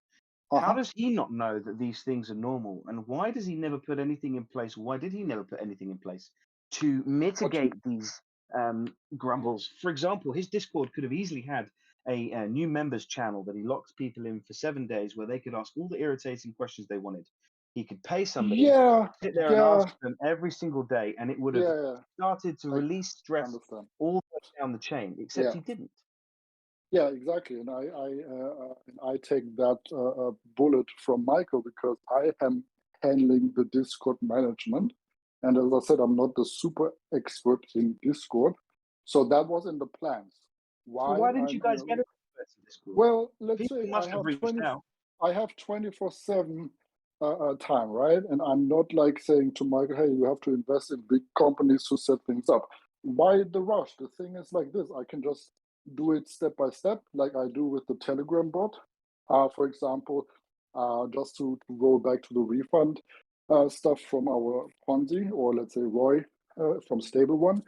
How Uh-huh. does he not know that these things are normal? And why does he never put anything in place? Why did he never put anything in place to What you, mitigate these grumbles? For example, his Discord could have easily had a new members channel that he locked people in for 7 days where they could ask all the irritating questions they wanted. He could pay somebody, yeah, sit there and yeah, ask them every single day, and it would have yeah, started to I release stress understand. all the way down the chain, except Yeah. he didn't. Yeah, exactly, and I take that bullet from Michael because I am handling the Discord management, and as I said, I'm not the super expert in Discord, so that was in the plans. So why While didn't you I'm guys get a Discord? well, let's People say must have reached out. I have 24/7 time, right? And I'm not like saying to Michael, hey, you have to invest in big companies to set things up. Why the rush? The thing is like this: I can just do it step by step, like I do with the Telegram bot. For example, just to go back to the refund stuff from our Ponzi, or let's say Roy from Stablefund,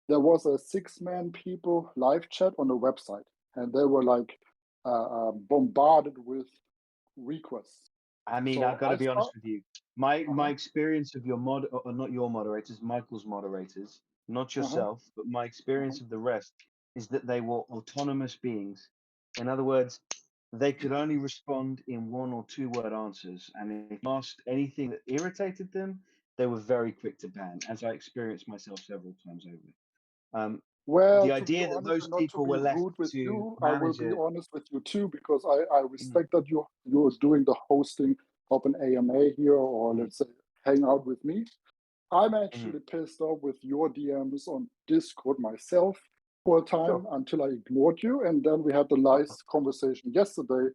there was a 6-man people live chat on the website, and they were like bombarded with requests. I mean, I've So got to I be honest start. with you. My Uh-huh, experience of your or not your moderators, Michael's moderators, not uh-huh. yourself, but my Uh-huh. experience of the rest is that they were autonomous beings. In other words, they could only respond in 1 or 2 word answers, and if you asked anything that irritated them, they were very quick to ban, as I experienced myself several times over. Well, The to be idea that honest, those and not to people be were left rude with to you, I will manage be it. honest with you too, because I Mm, respect that you're doing the hosting of an AMA here, or mm, let's say hang out with me. I'm mm. actually pissed off with your DMs on Discord myself for a Sure, time until I ignored you. And then we had the sure, nice conversation yesterday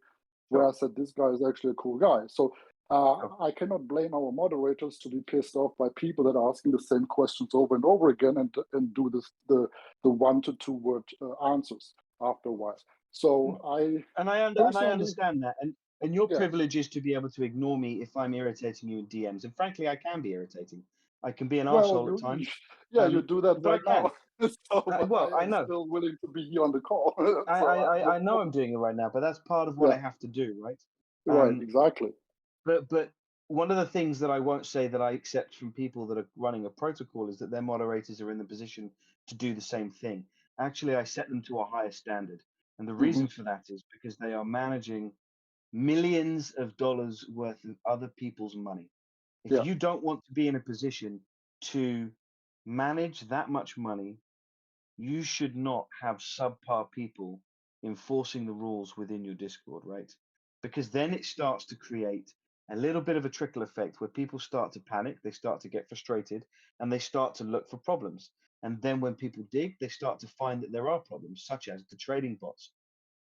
where sure, I said, this guy is actually a cool guy. So sure. I cannot blame our moderators to be pissed off by people that are asking the same questions over and over again and do this, the 1 to 2 word answers after a while. So I And I personally, understand that. And your yeah, privilege is to be able to ignore me if I'm irritating you in DMs. And frankly, I can be irritating. I can be an well, arsehole at times. yeah, you do that But I right can. now. So, but I Well, I am know. still willing to be here on the call. So I have no I know I'm problem. doing it right now, but that's part of what Yeah, I have to do, right? right, Um, exactly. but one of the things that I won't say that I accept from people that are running a protocol is that their moderators are in the position to do the same thing. Actually, I set them to a higher standard. And the Hmm. reason for that is because they are managing millions of dollars worth of other people's money. If Yeah, you don't want to be in a position to manage that much money, you should not have subpar people enforcing the rules within your Discord, right? Because then it starts to create a little bit of a trickle effect where people start to panic, they start to get frustrated, and they start to look for problems. And then when people dig, they start to find that there are problems, such as the trading bots.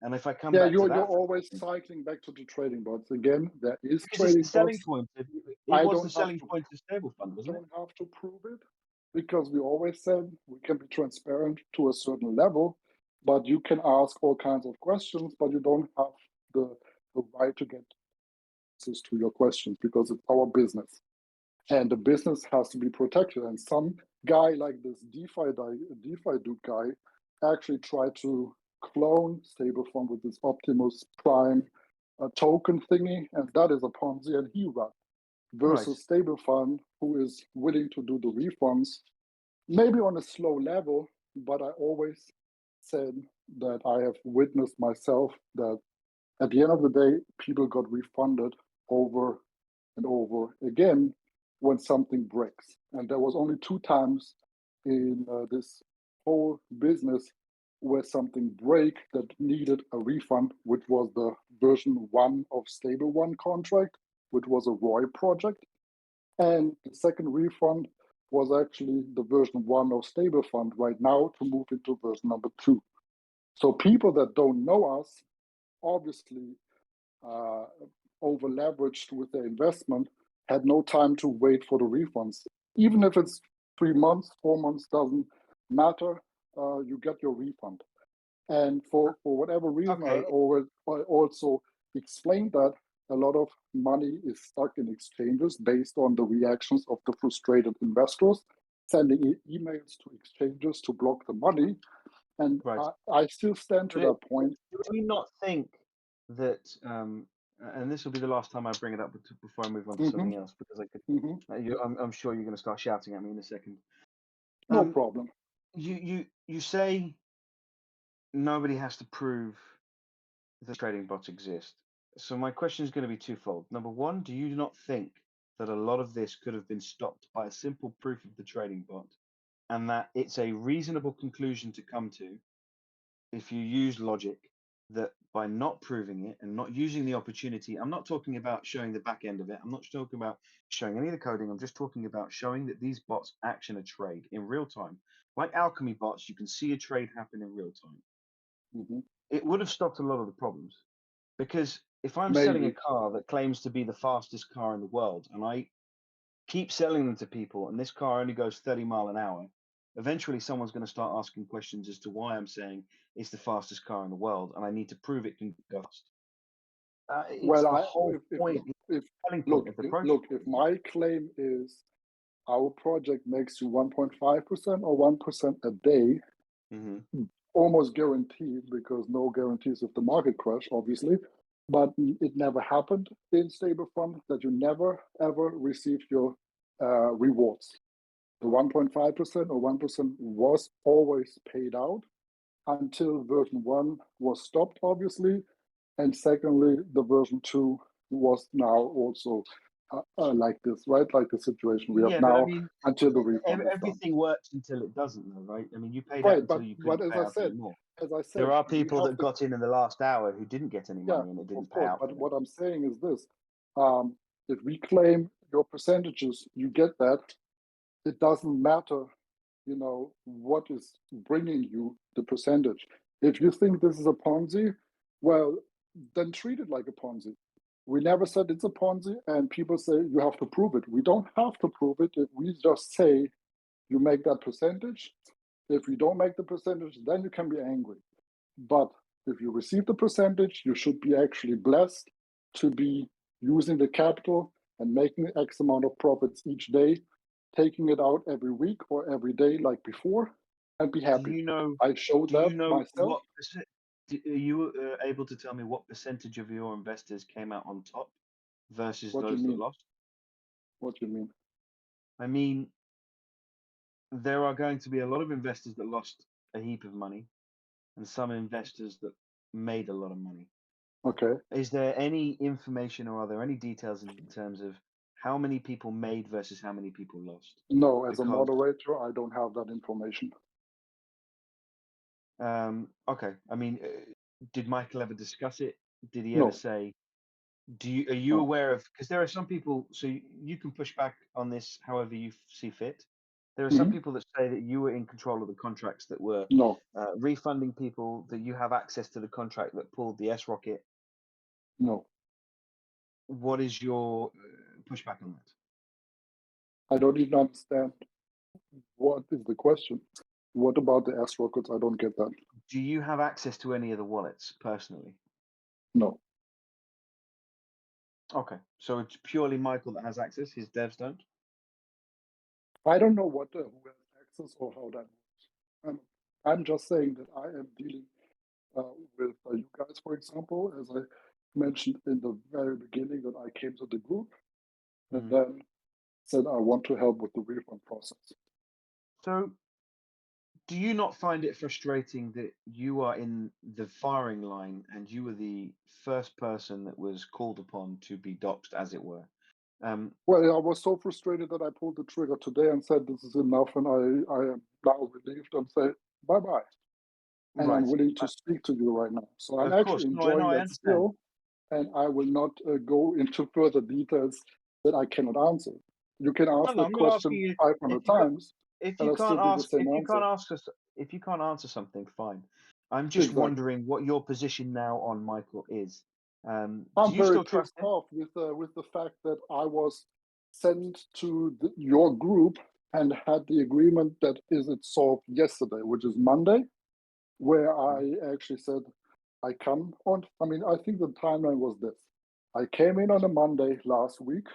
And if I come yeah. back to You're that for a always second, cycling back to the trading bots again. There is because it's the trading selling bots. point. It I was the don't have selling to. point of Stablefund, I wasn't it? don't have to prove it because we always said we can be transparent to a certain level, but you can ask all kinds of questions, but you don't have the right to get answers to your questions because it's our business. And the business has to be protected. And some guy like this DeFi dude guy actually tried to clone Stablefund with this Optimus Prime token thingy, and that is a Ponzi, and he ran Right. versus Stablefund, who is willing to do the refunds, maybe on a slow level. But I always said that I have witnessed myself that at the end of the day, people got refunded over and over again when something breaks. And there was only 2 times in this whole business where something break that needed a refund, which was the version 1 of Stable1 contract, which was a Roy project. And the second refund was actually the version 1 of Stablefund right now to move into version number 2. So people that don't know us, obviously over leveraged with their investment, had no time to wait for the refunds. Even if it's 3 months, 4 months, doesn't matter, you get your refund. And for whatever reason, Okay. I also explained that a lot of money is stuck in exchanges based on the reactions of the frustrated investors, sending emails to exchanges to block the money. And Right. I still stand to that point. Do we not think that, and this will be the last time I bring it up before I move on to something else, because I could, I'm sure you're going to start shouting at me in a second. No problem. You say nobody has to prove that trading bots exist. So my question is going to be twofold. Number one, do you not think that a lot of this could have been stopped by a simple proof of the trading bot, and that it's a reasonable conclusion to come to if you use logic, that by not proving it and not using the opportunity, I'm not talking about showing the back end of it, I'm not talking about showing any of the coding, I'm just talking about showing that these bots action a trade in real time. Like alchemy bots, you can see a trade happen in real time. It would have stopped a lot of the problems, because if I'm selling a car that claims to be the fastest car in the world, and I keep selling them to people, and this car only goes 30 miles an hour, eventually someone's going to start asking questions as to why I'm saying it's the fastest car in the world, and I need to prove it can go fast. It's the whole point. If my claim is our project makes you 1.5% or 1% a day, almost guaranteed, because no guarantees of the market crash, obviously, but it never happened in Stablefund that you never ever received your rewards. The 1.5% or 1% was always paid out until version 1 was stopped, obviously, and secondly, the version 2 was now also like this, right? Like the situation we have now, until the refund. Everything works until it doesn't, though, right? I mean, you paid out until you couldn't pay out anymore. As I said, there are people that got in the last hour who didn't get any money, and it didn't pay out. But what I'm saying is this: if we claim your percentages, you get that. It doesn't matter, you know, what is bringing you the percentage. If you think this is a Ponzi, well, then treat it like a Ponzi. We never said it's a Ponzi, and people say you have to prove it. We don't have to prove it. If we just say you make that percentage, if you don't make the percentage, then you can be angry. But if you receive the percentage, you should be actually blessed to be using the capital and making X amount of profits each day, taking it out every week or every day like before, and be happy. Do you know, I showed that myself. Are you able to tell me what percentage of your investors came out on top versus those that lost? What do you mean? I mean, there are going to be a lot of investors that lost a heap of money, and some investors that made a lot of money. Okay. Is there any information, or are there any details in terms of how many people made versus how many people lost? No, as a moderator, I don't have that information. Okay. I mean, did Michael ever discuss it? Did he ever say? Are you aware of? Because there are some people. So you can push back on this however you see fit. There are some people that say that you were in control of the contracts that were refunding people, that you have access to the contract that pulled the S rocket. No. What is your pushback on that? I don't even understand. What is the question? What about the S rockets? I don't get that. Do you have access to any of the wallets personally? No. Okay, so it's purely Michael that has access. His devs don't. I don't know who has access or how that works. I'm just saying that I am dealing with you guys, for example, as I mentioned in the very beginning, that I came to the group and then said I want to help with the refund process. So, do you not find it frustrating that you are in the firing line and you were the first person that was called upon to be doxed, as it were? Well, I was so frustrated that I pulled the trigger today and said this is enough, and I am now relieved and say bye-bye. And I'm willing to speak to you right now. So I'm actually enjoying that still, and I will not go into further details that I cannot answer. You can ask that question 500 times. If you can't answer something, fine. I'm just Exactly. wondering what your position now on Michael is. Do I'm you very still trust pissed him? off with the fact that I was sent to your group and had the agreement that it solved yesterday, which is Monday, where I actually said I come on. I mean, I think the timeline was this. I came in on a Monday last week,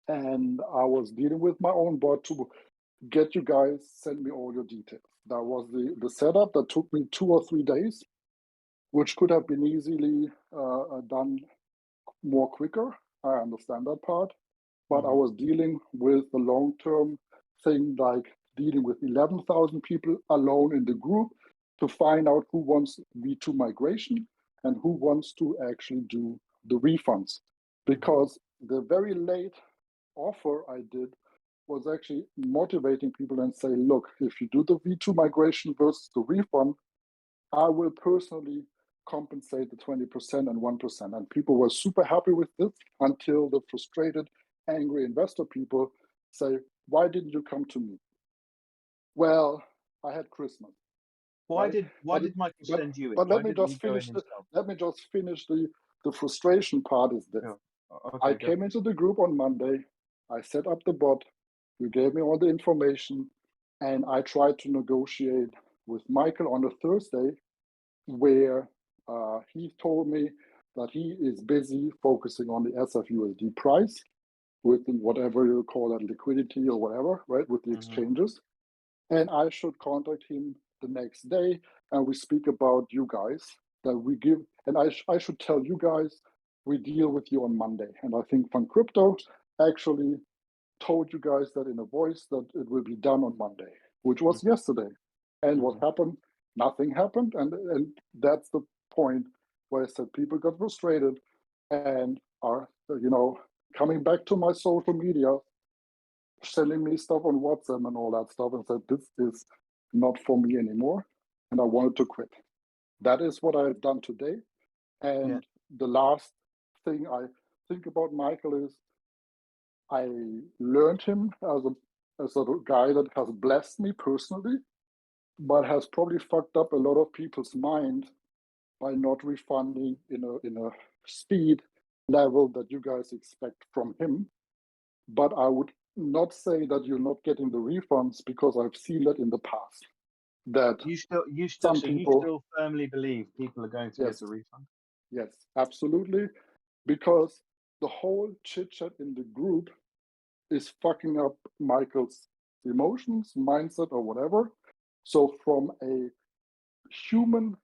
and I was dealing with my own bot to get you guys send me all your details. That was the setup that took me 2 or 3 days, which could have been easily done more quicker. I understand that part, but I was dealing with the long-term thing, like dealing with 11,000 people alone in the group to find out who wants V2 migration and who wants to actually do the refunds. Because the very late offer I did was actually motivating people and say, look, if you do the V2 migration versus the refund, I will personally compensate the 20% and 1%. And people were super happy with this until the frustrated, angry investor people say, why didn't you come to me? Well, I had Christmas. Why Right? did Michael send you in? But Why let me didn't just he go in finish himself? the frustration part is this. Okay, I came into the group on Monday, I set up the bot, you gave me all the information, and I tried to negotiate with Michael on a Thursday where he told me that he is busy focusing on the SFUSD price with whatever you call that, liquidity or whatever, right, with the exchanges. And I should contact him the next day and we speak about you guys that we give, and I should tell you guys we deal with you on Monday. And I think Fund Crypto actually told you guys that in a voice that it will be done on Monday, which was yesterday. And what happened? Nothing happened. And that's the point where I said people got frustrated and are, coming back to my social media, sending me stuff on WhatsApp and all that stuff and said, this is not for me anymore. And I wanted to quit. That is what I've done today. And the last thing I think about Michael is I learned him as a guy that has blessed me personally, but has probably fucked up a lot of people's mind by not refunding in a speed level that you guys expect from him. But I would not say that you're not getting the refunds because I've seen that in the past. That you still people, you still firmly believe people are going to get the refund? Yes, absolutely. Because the whole chit chat in the group is fucking up Michael's emotions, mindset, or whatever. So from a human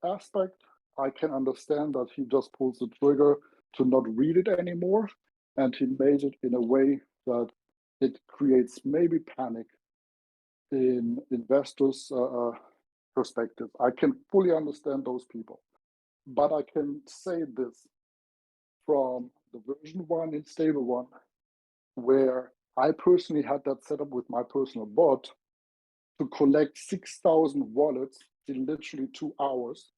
aspect, I can understand that he just pulls the trigger to not read it anymore, and he made it in a way that it creates maybe panic in investors' perspective. I can fully understand those people, but I can say this from the version 1 in Stablefund, where I personally had that set up with my personal bot to collect 6,000 wallets in literally 2 hours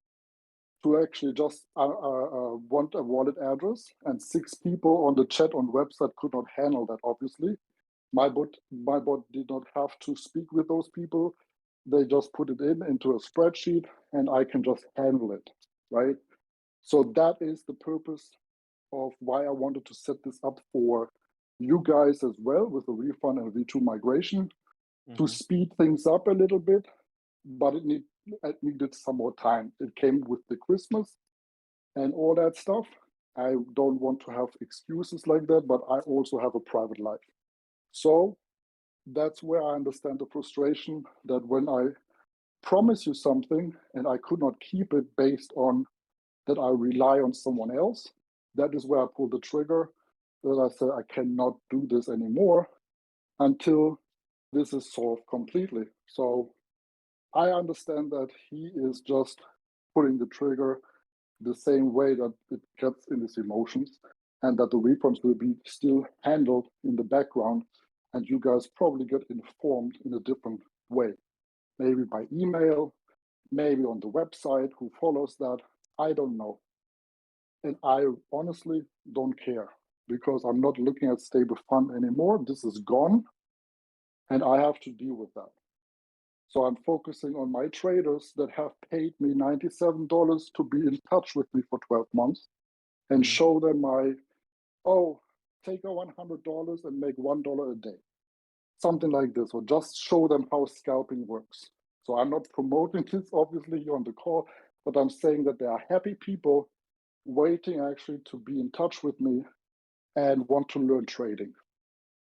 to actually just want a wallet address, and 6 people on the chat on the website could not handle that, obviously. My bot did not have to speak with those people. They just put it into a spreadsheet and I can just handle it, right? So that is the purpose of why I wanted to set this up for you guys as well with the refund and V2 migration to speed things up a little bit, but it needed some more time. It came with the Christmas and all that stuff. I don't want to have excuses like that, but I also have a private life. So that's where I understand the frustration that when I promise you something and I could not keep it based on that I rely on someone else, that is where I pull the trigger, that I say I cannot do this anymore until this is solved completely. So I understand that he is just pulling the trigger the same way that it gets in his emotions, and that the refunds will be still handled in the background, and you guys probably get informed in a different way, maybe by email, maybe on the website, who follows that, I don't know. And I honestly don't care, because I'm not looking at Stablefund anymore. This is gone, and I have to deal with that. So I'm focusing on my traders that have paid me $97 to be in touch with me for 12 months and show them take a $100 and make $1 a day. Something like this, or just show them how scalping works. So I'm not promoting this, obviously, on the call, but I'm saying that there are happy people waiting actually to be in touch with me and want to learn trading.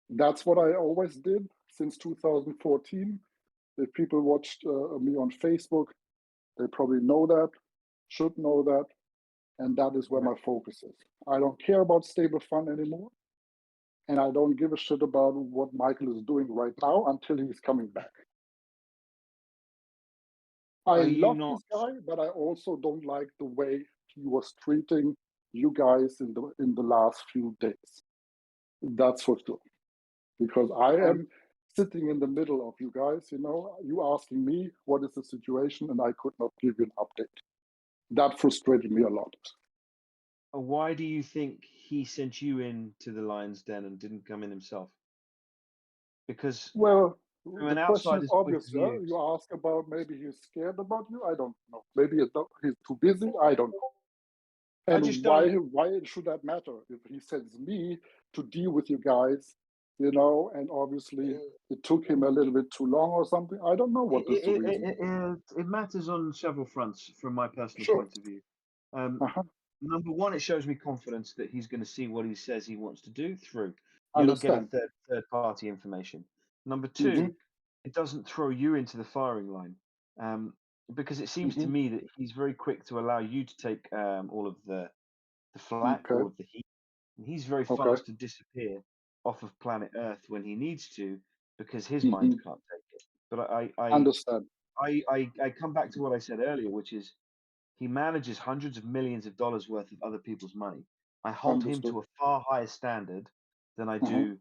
That's what I always did since 2014. If people watched me on Facebook, they probably know that, should know that, and that is where my focus is. I don't care about Stablefund anymore, and I don't give a shit about what Michael is doing right now until he's coming back. I love this guy, but I also don't like the way he was treating you guys in the last few days. That's for sure. Because I am sitting in the middle of you guys, you asking me what is the situation, and I could not give you an update. That frustrated me a lot. Why do you think he sent you into the lion's den and didn't come in himself? Because well, from the an question is outsider's point obvious. of view, You ask about maybe he's scared about you. I don't know. Maybe he's too busy. I don't know. And I just don't. why should that matter if he sends me to deal with you guys, and obviously it took him a little bit too long or something. I don't know what is the reason. It matters on several fronts from my personal Sure. point of view. Number one, it shows me confidence that he's going to see what he says he wants to do through. You're not getting third party information. Number two, it doesn't throw you into the firing line, because it seems to me that he's very quick to allow you to take all of the flak, all of the heat, and he's very fast to disappear off of planet Earth when he needs to because his mind can't take it. But I understand. I come back to what I said earlier, which is he manages hundreds of millions of dollars worth of other people's money. I hold him to a far higher standard than I do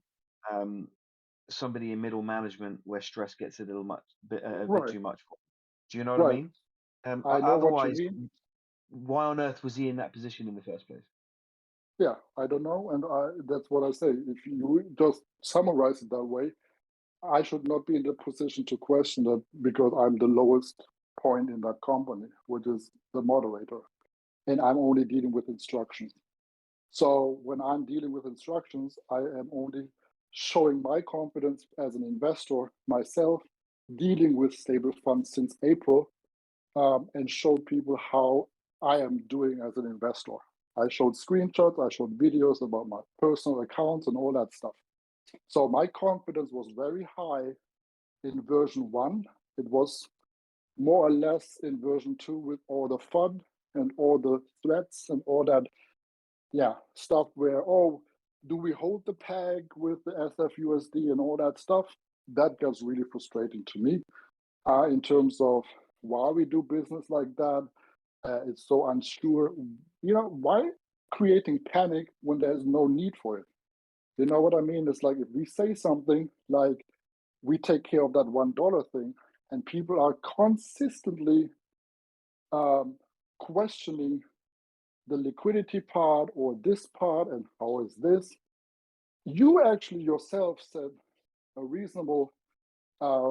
somebody in middle management where stress gets a bit too much for him. Do you know what I mean? I know what you Otherwise, mean. why on earth was he in that position in the first place? Yeah, I don't know, and that's what I say. If you just summarize it that way, I should not be in the position to question that because I'm the lowest point in that company, which is the moderator, and I'm only dealing with instructions. So when I'm dealing with instructions, I am only showing my confidence as an investor myself, dealing with Stablefund since April, and showed people how I am doing as an investor. I showed screenshots, I showed videos about my personal accounts and all that stuff. So my confidence was very high in version 1. It was more or less in version 2 with all the fun and all the threats and all that stuff where, do we hold the peg with the SFUSD and all that stuff? That gets really frustrating to me in terms of why we do business like that. It's so unsure. Why creating panic when there's no need for it? You know what I mean? It's like if we say something like we take care of that $1 thing and people are consistently questioning the liquidity part or this part and how is this? You actually yourself said a reasonable, a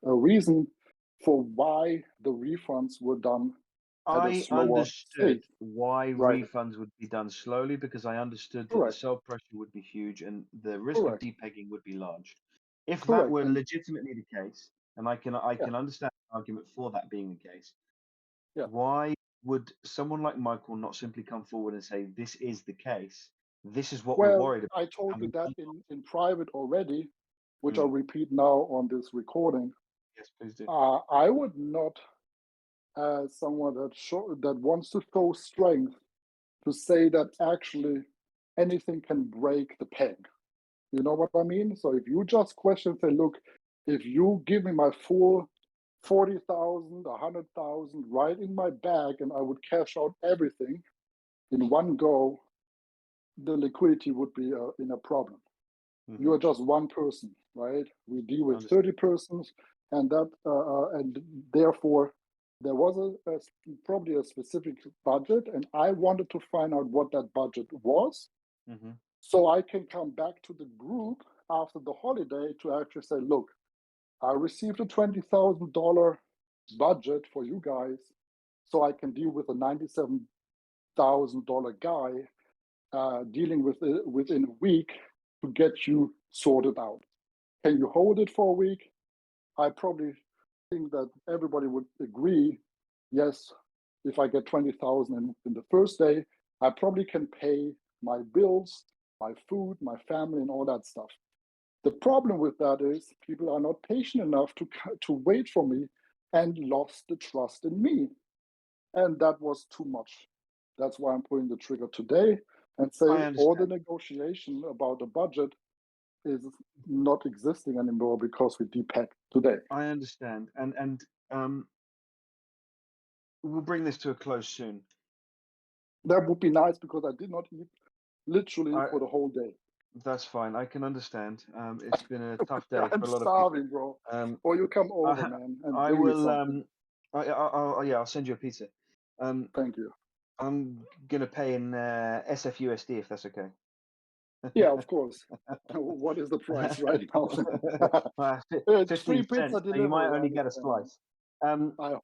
reason for why the refunds were done at a I slower understood pace. why Right. refunds would be done slowly because I understood that the Correct. sell pressure would be huge and the risk of Correct. depegging would be large. If that Correct. were And legitimately the case, and I can understand the argument for that being the case, yeah. why would someone like Michael not simply come forward and say, this is the case, this is what we're Well, worried about? I told you that in private already, which I'll Mm. repeat now on this recording. Yes, please do. I would not, as someone that wants to show strength, to say that actually anything can break the peg. You know what I mean? So if you just question, say, look, if you give me my full 40,000, 100,000 right in my bag, and I would cash out everything in one go, the liquidity would be in a problem. You are just one person, right? We deal with 30 persons, and that, and therefore there was probably a specific budget, and I wanted to find out what that budget was, so I can come back to the group after the holiday to actually say, look, I received a $20,000 budget for you guys, so I can deal with a $97,000 guy dealing with it within a week to get you sorted out. Can you hold it for a week? I probably think that everybody would agree, yes, if I get 20,000 in the first day, I probably can pay my bills, my food, my family, and all that stuff. The problem with that is people are not patient enough to wait for me and lost the trust in me. And that was too much. That's why I'm pulling the trigger today and say all the negotiation about the budget is not existing anymore because we depacked today. I understand, and we'll bring this to a close soon. That would be nice because I did not eat literally for the whole day. That's fine. I can understand. It's been a tough day I'm for a lot starving, of people. bro. Or you come over, man, and I bring me will. something. I'll send you a pizza. Thank you. I'm gonna pay in SFUSD if that's okay. Yeah, of course. What is the price right now? It's free 15 pizza cents. So delivery. you might only get a slice. But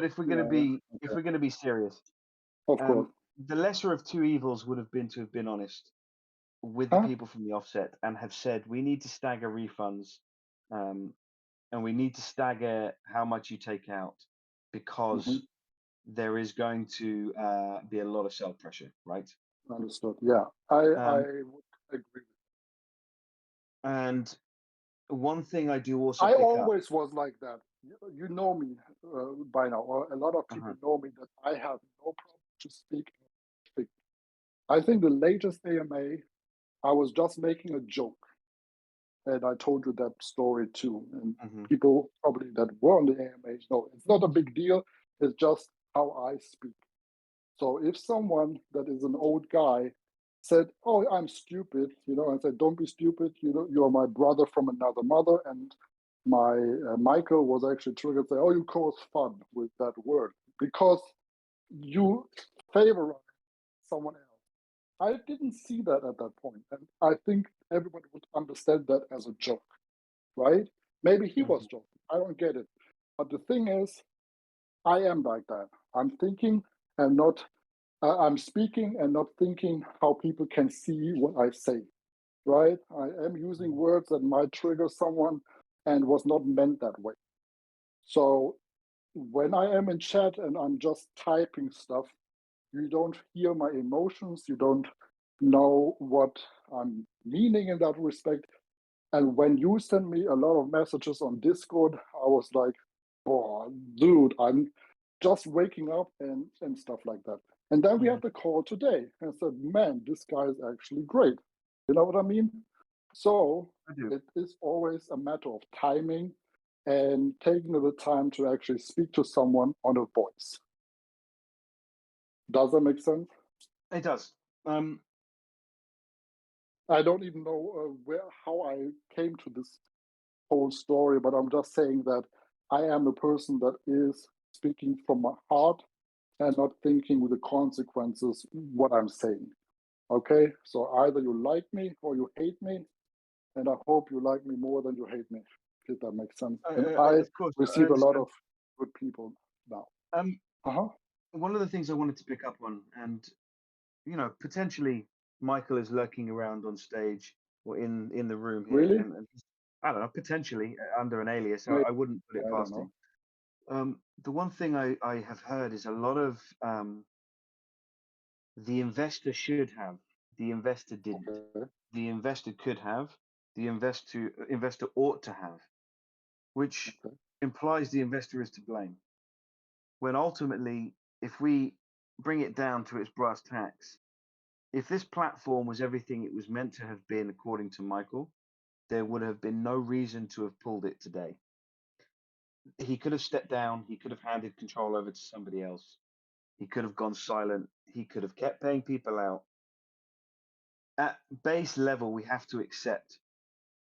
if we're gonna be serious, of course, the lesser of two evils would have been to have been honest with the people from the offset and have said we need to stagger refunds, and we need to stagger how much you take out because there is going to be a lot of sell pressure, right? Understood. Yeah, I would agree. And one thing I do also I pick always was like that. You know me by now, or a lot of people know me that I have no problem to speak. I think the latest AMA, I was just making a joke. And I told you that story too. And people probably that were on the AMA know it's not a big deal. It's just how I speak. So if someone that is an old guy said, "Oh, I'm stupid," and said, "Don't be stupid. You are my brother from another mother," and my Michael was actually triggered, say, "Oh, you cause fun with that word because you favorize someone else." I didn't see that at that point, and I think everybody would understand that as a joke, right? Maybe he was joking. I don't get it, but the thing is, I am like that. I'm thinking and not. I'm speaking and not thinking how people can see what I say, right? I am using words that might trigger someone and was not meant that way. So when I am in chat and I'm just typing stuff, you don't hear my emotions, you don't know what I'm meaning in that respect. And when you send me a lot of messages on Discord, I was like, oh, dude, I'm just waking up and stuff like that. And then we had the call today and said, man, this guy is actually great. You know what I mean? So it is always a matter of timing and taking the time to actually speak to someone on a voice. Does that make sense? It does. I don't even know how I came to this whole story, but I'm just saying that I am a person that is speaking from my heart and not thinking with the consequences what I'm saying. Okay, so either you like me or you hate me, and I hope you like me more than you hate me, if that makes sense. And I Of course, receive a lot of good people now. One of the things I wanted to pick up on, and potentially Michael is lurking around on stage or in the room here, Really? and I don't know, potentially under an alias. Maybe. I wouldn't put it past him. The one thing I have heard is a lot of the investor should have, the investor didn't. Okay. The investor could have, the investor ought to have, which implies the investor is to blame. When ultimately, if we bring it down to its brass tacks, if this platform was everything it was meant to have been, according to Michael, there would have been no reason to have pulled it today. He could have stepped down. He could have handed control over to somebody else. He could have gone silent. He could have kept paying people out. At base level, we have to accept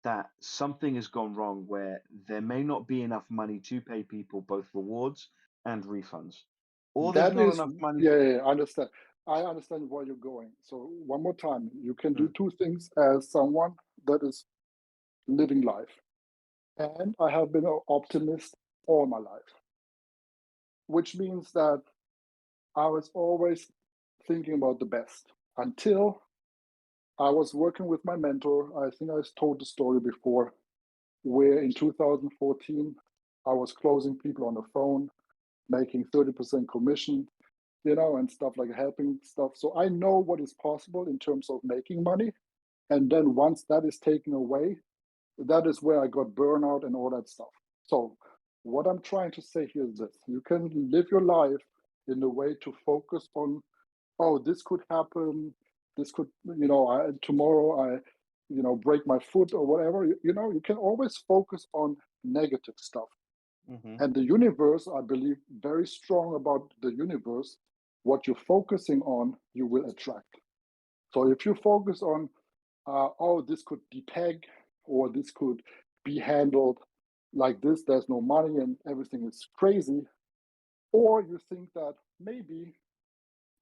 that something has gone wrong where there may not be enough money to pay people both rewards and refunds. Or there's not enough money. Yeah, I understand. I understand where you're going. So one more time, you can do two things as someone that is living life. And I have been an optimist all my life, which means that I was always thinking about the best until I was working with my mentor. I think I told the story before, where in 2014, I was closing people on the phone, making 30% commission, and stuff like helping stuff. So I know what is possible in terms of making money. And then once that is taken away, that is where I got burnout and all that stuff. So what I'm trying to say here is this: you can live your life in a way to focus on, oh, this could happen, this could, tomorrow I, break my foot or whatever. You can always focus on negative stuff. Mm-hmm. And the universe, I believe very strong about the universe. What you're focusing on, you will attract. So if you focus on, oh, this could depeg, or this could be handled like this, there's no money and everything is crazy, or you think that maybe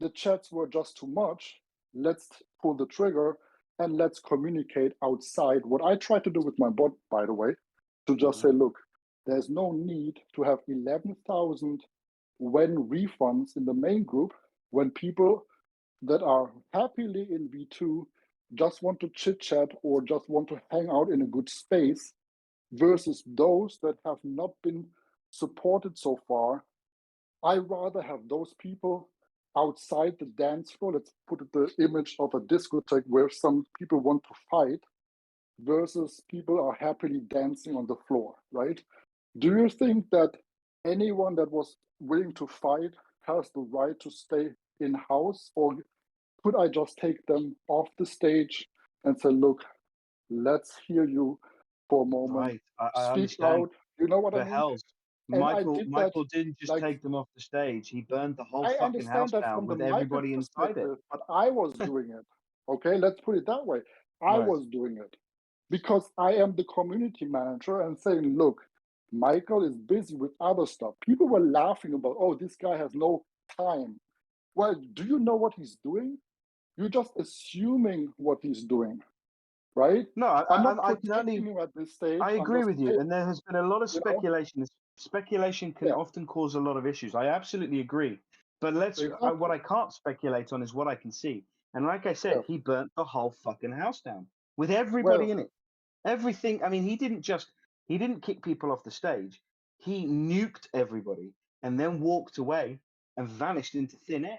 the chats were just too much, let's pull the trigger and let's communicate outside. What I try to do with my bot, by the way, to just say, look, there's no need to have 11,000 when refunds in the main group when people that are happily in V2 just want to chit chat or just want to hang out in a good space, versus those that have not been supported so far. I rather have those people outside the dance floor. Let's put it the image of a discotheque where some people want to fight versus people are happily dancing on the floor, right? Do you think that anyone that was willing to fight has the right to stay in house, or could I just take them off the stage and say, look, let's hear you for a moment, Right, I speak understand. out, you know what I But mean? hells, And I Michael did that, Michael didn't just like, take them off the stage. He burned the whole I fucking house understand that down from the with Michael everybody inside it. perspective, but I was doing it. Okay, let's put it that way. I Right. was doing it because I am the community manager and saying, look, Michael is busy with other stuff. People were laughing about, oh, this guy has no time. Well, do you know what he's doing? You're just assuming what he's doing, right? No, I'm not I can only protecting him at this stage. I I'm agree just with you, saying, and there has been a lot of you know, speculation. Speculation can yeah, often cause a lot of issues. I absolutely agree. But what exactly. I can't speculate on is what I can see. And like I said, Yeah. he burnt the whole fucking house down with everybody Well, in it. Everything. I mean, he didn't kick people off the stage. He nuked everybody and then walked away and vanished into thin air.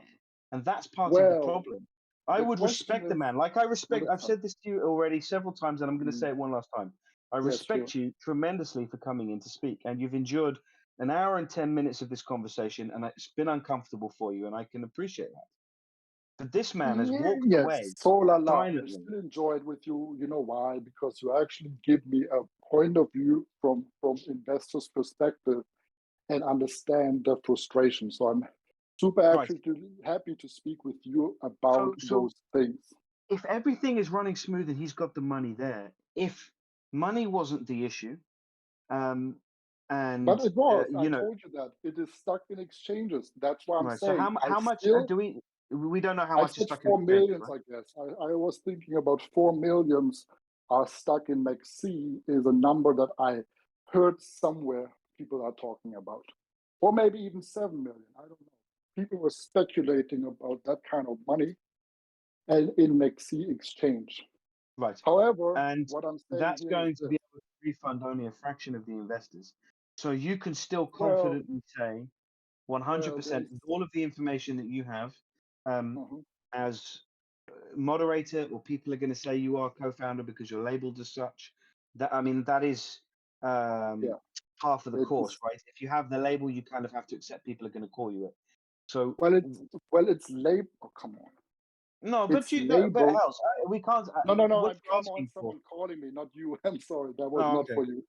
And that's part of the well, problem. I the would question respect the is, man. Like I respect, I've listen, said this to you already several times, and I'm going to mm, say it one last time. I yes, sure. respect you tremendously for coming in to speak, and you've endured an hour and 10 minutes of this conversation, and it's been uncomfortable for you, and I can appreciate that. But this man has walked Yes, away so la la. I silently. still enjoy it with you. You know why? Because you actually give me a point of view from investors' perspective and understand the frustration. So I'm super Right. actually happy to speak with you about So those things. if everything is running smooth and he's got the money there, if money wasn't the issue, um, But and it was. I you know, told you that it is stuck in exchanges. That's why I'm right. So saying how much do we don't know how I much is said stuck in four exchanges, millions, right? I guess. I was thinking about 4 millions are stuck in McC is a number that I heard somewhere people are talking about. Or maybe even 7 million. I don't know. People were speculating about that kind of money and in McC exchange. Right. However, And what I'm saying that's here is going to this. be able to refund only a fraction of the investors. So you can still Well, confidently say well, 100% there's with all of the information that you have, um, mhm. as moderator, or people are going to say you are co-founder because you're labeled as such. That, I mean, that is um, Yeah, half of the it course, is. right? If you have the label, you kind of have to accept people are going to call you it. So Well, it's labeled. Oh, come on. no, but It's you, but labeled. else we can't. No, no, no. What I'm you're come on. asking for? Someone calling me, not you. I'm sorry. That was Oh, not okay. for you.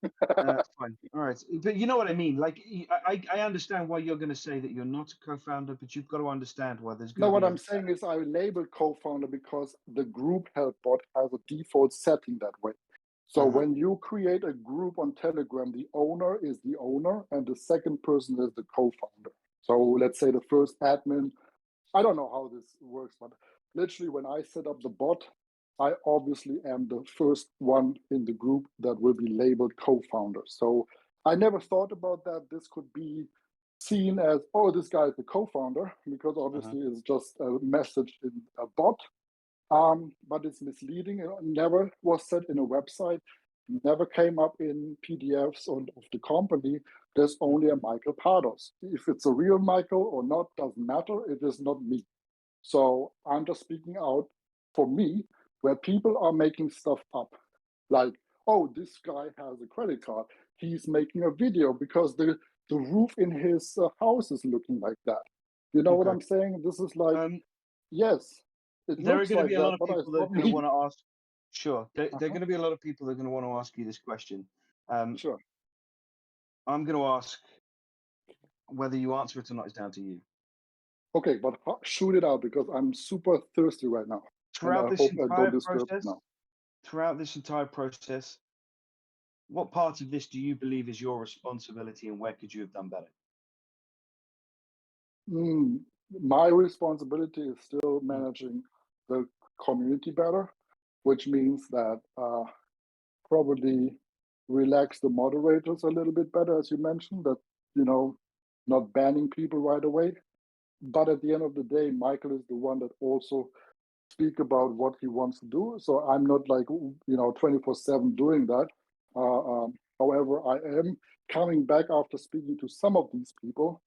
Fine. All right. But you know what I mean? Like, I understand why you're going to say that you're not a co-founder, but you've got to understand why there's going No, to what be I'm saying is I label co-founder because the group help bot has a default setting that way. So uh-huh. when you create a group on Telegram, the owner is the owner and the second person is the co-founder. So let's say the first admin, I don't know how this works, but literally when I set up the bot, I obviously am the first one in the group that will be labeled co-founder. So I never thought about that. This could be seen as, oh, this guy is the co-founder, because obviously it's just a message in a bot. But it's misleading. It never was said in a website, never came up in PDFs of the company. There's only a Michael Pardos. If it's a real Michael or not, doesn't matter. It is not me. So I'm just speaking out for me, where people are making stuff up. Like, oh, this guy has a credit card. He's making a video because the roof in his house is looking like that. You know what I'm saying? This is like, yes, it There are looks going to like be a that, lot of but people it's that are not going to me. want to ask. Sure, there are going to be a lot of people that are going to want to ask you this question. Sure. I'm going to ask whether you answer it or not is down to you. Okay, but shoot it out, because I'm super thirsty right now. Throughout And I this hope I entire don't disturb process, now. what part of this do you believe is your responsibility, and where could you have done better? My responsibility is still managing the community better, which means that probably relax the moderators a little bit better, as you mentioned, that, not banning people right away. But at the end of the day, Michael is the one that also speak about what he wants to do. So I'm not like, 24/7 doing that. However, I am coming back after speaking to some of these people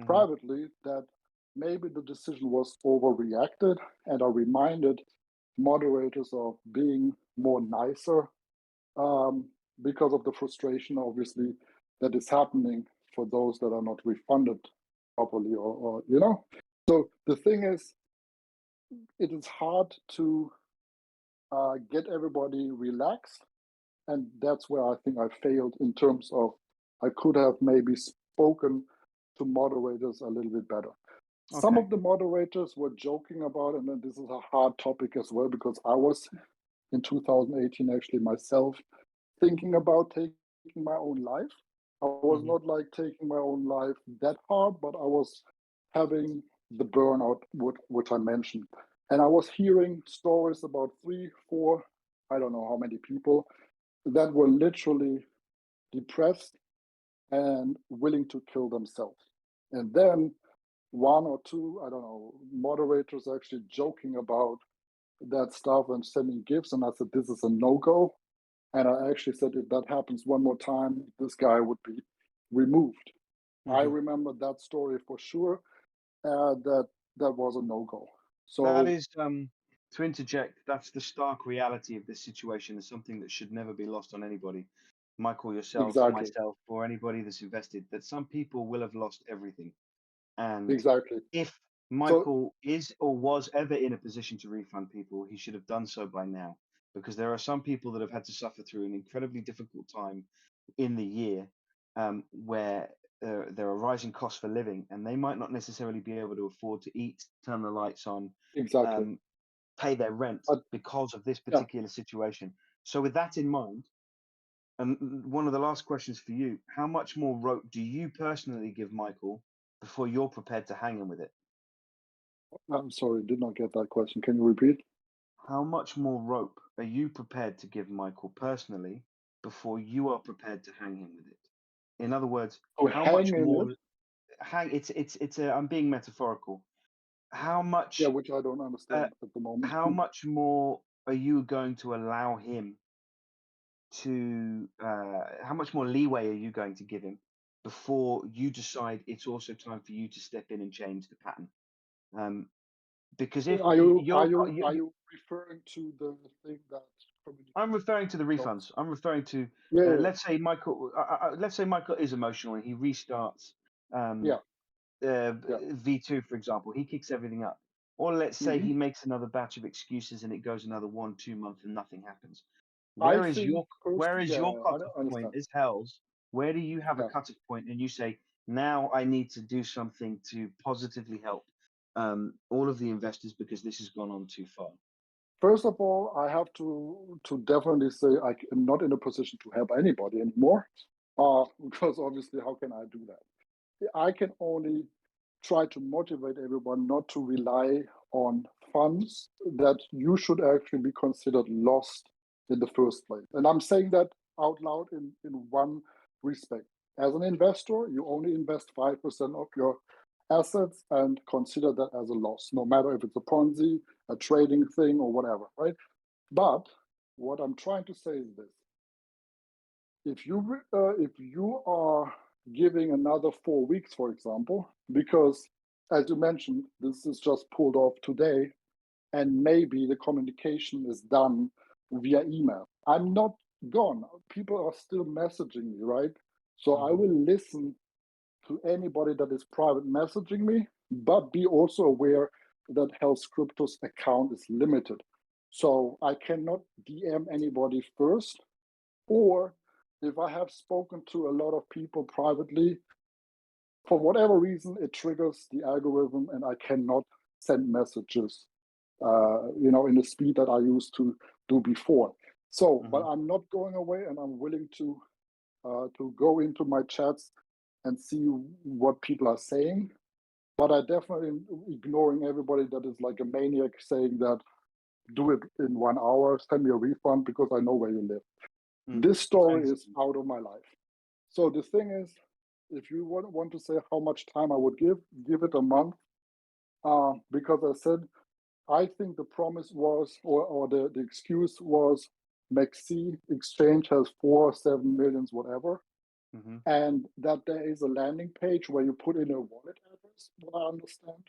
privately that maybe the decision was overreacted, and I reminded moderators of being more nicer, because of the frustration, obviously, that is happening for those that are not refunded properly, or. So the thing is, it is hard to get everybody relaxed, and that's where I think I failed in terms of I could have maybe spoken to moderators a little bit better. Some of the moderators were joking about, and then this is a hard topic as well, because I was in 2018 actually myself thinking about taking my own life. I was not like taking my own life that hard, but I was having the burnout, which I mentioned. And I was hearing stories about 3, 4, I don't know how many people that were literally depressed and willing to kill themselves. And then 1 or 2, I don't know, moderators actually joking about that stuff and sending gifts. And I said, this is a no-go. And I actually said, if that happens one more time, this guy would be removed. I remember that story for sure. That was a no-go. So that is, to interject, that's the stark reality of this situation. Is something that should never be lost on anybody, Michael, yourself, exactly, myself, or anybody that's invested, that some people will have lost everything. And exactly. if So Michael is or was ever in a position to refund people, he should have done so by now, because there are some people that have had to suffer through an incredibly difficult time in the year, where there are rising costs for living, and they might not necessarily be able to afford to eat, turn the lights on, exactly. pay their rent But because of this yeah, particular situation. So with that in mind, and one of the last questions for you, how much more rope do you personally give Michael before you're prepared to hang him with it? I'm sorry, did not get that question. Can you repeat? How much more rope are you prepared to give Michael personally before you are prepared to hang him with it? In other words, Oh, how hang much in it? more it's a, I'm being metaphorical. How Yeah, much which I don't understand at the moment. how much more are you going to allow him to how much more leeway are you going to give him before you decide it's also time for you to step in and change the pattern? Because if Are you are you're you are you referring to the thing that I'm communication referring to the lost? refunds. I'm referring to Yeah, let's say Michael is emotional and he restarts um, yeah, yeah. V2, for example. He kicks everything up. Or let's say Hmm. he makes another batch of excuses and it goes another 1, 2 months and nothing happens. I Where is think your where personally, is yeah, your I cutoff don't point understand. as Hells? Where do you have a Yeah. cutoff point and you say, now I need to do something to positively help all of the investors because this has gone on too far? First of all, I have to definitely say I am not in a position to help anybody anymore, because obviously, how can I do that? I can only try to motivate everyone not to rely on funds that you should actually be considered lost in the first place. And I'm saying that out loud in one respect. As an investor, you only invest 5% of your assets and consider that as a loss, no matter if it's a Ponzi, a trading thing, or whatever, right? But what I'm trying to say is this. If you are giving another 4 weeks, for example, because as you mentioned, this is just pulled off today, and maybe the communication is done via email. I'm not gone. People are still messaging me, right? So I will listen to anybody that is private messaging me, but be also aware that Health Crypto's account is limited. So I cannot DM anybody first, or if I have spoken to a lot of people privately, for whatever reason, it triggers the algorithm and I cannot send messages, in the speed that I used to do before. So, but I'm not going away, and I'm willing to go into my chats and see what people are saying. But I definitely am ignoring everybody that is like a maniac saying that do it in 1 hour, send me a refund because I know where you live. This story is out of my life. So the thing is, if you want to say how much time I would give it a month, because I said, I think the promise was, or the excuse was, Maxi exchange has 4 or 7 millions, whatever, and that there is a landing page where you put in a wallet address, what I understand.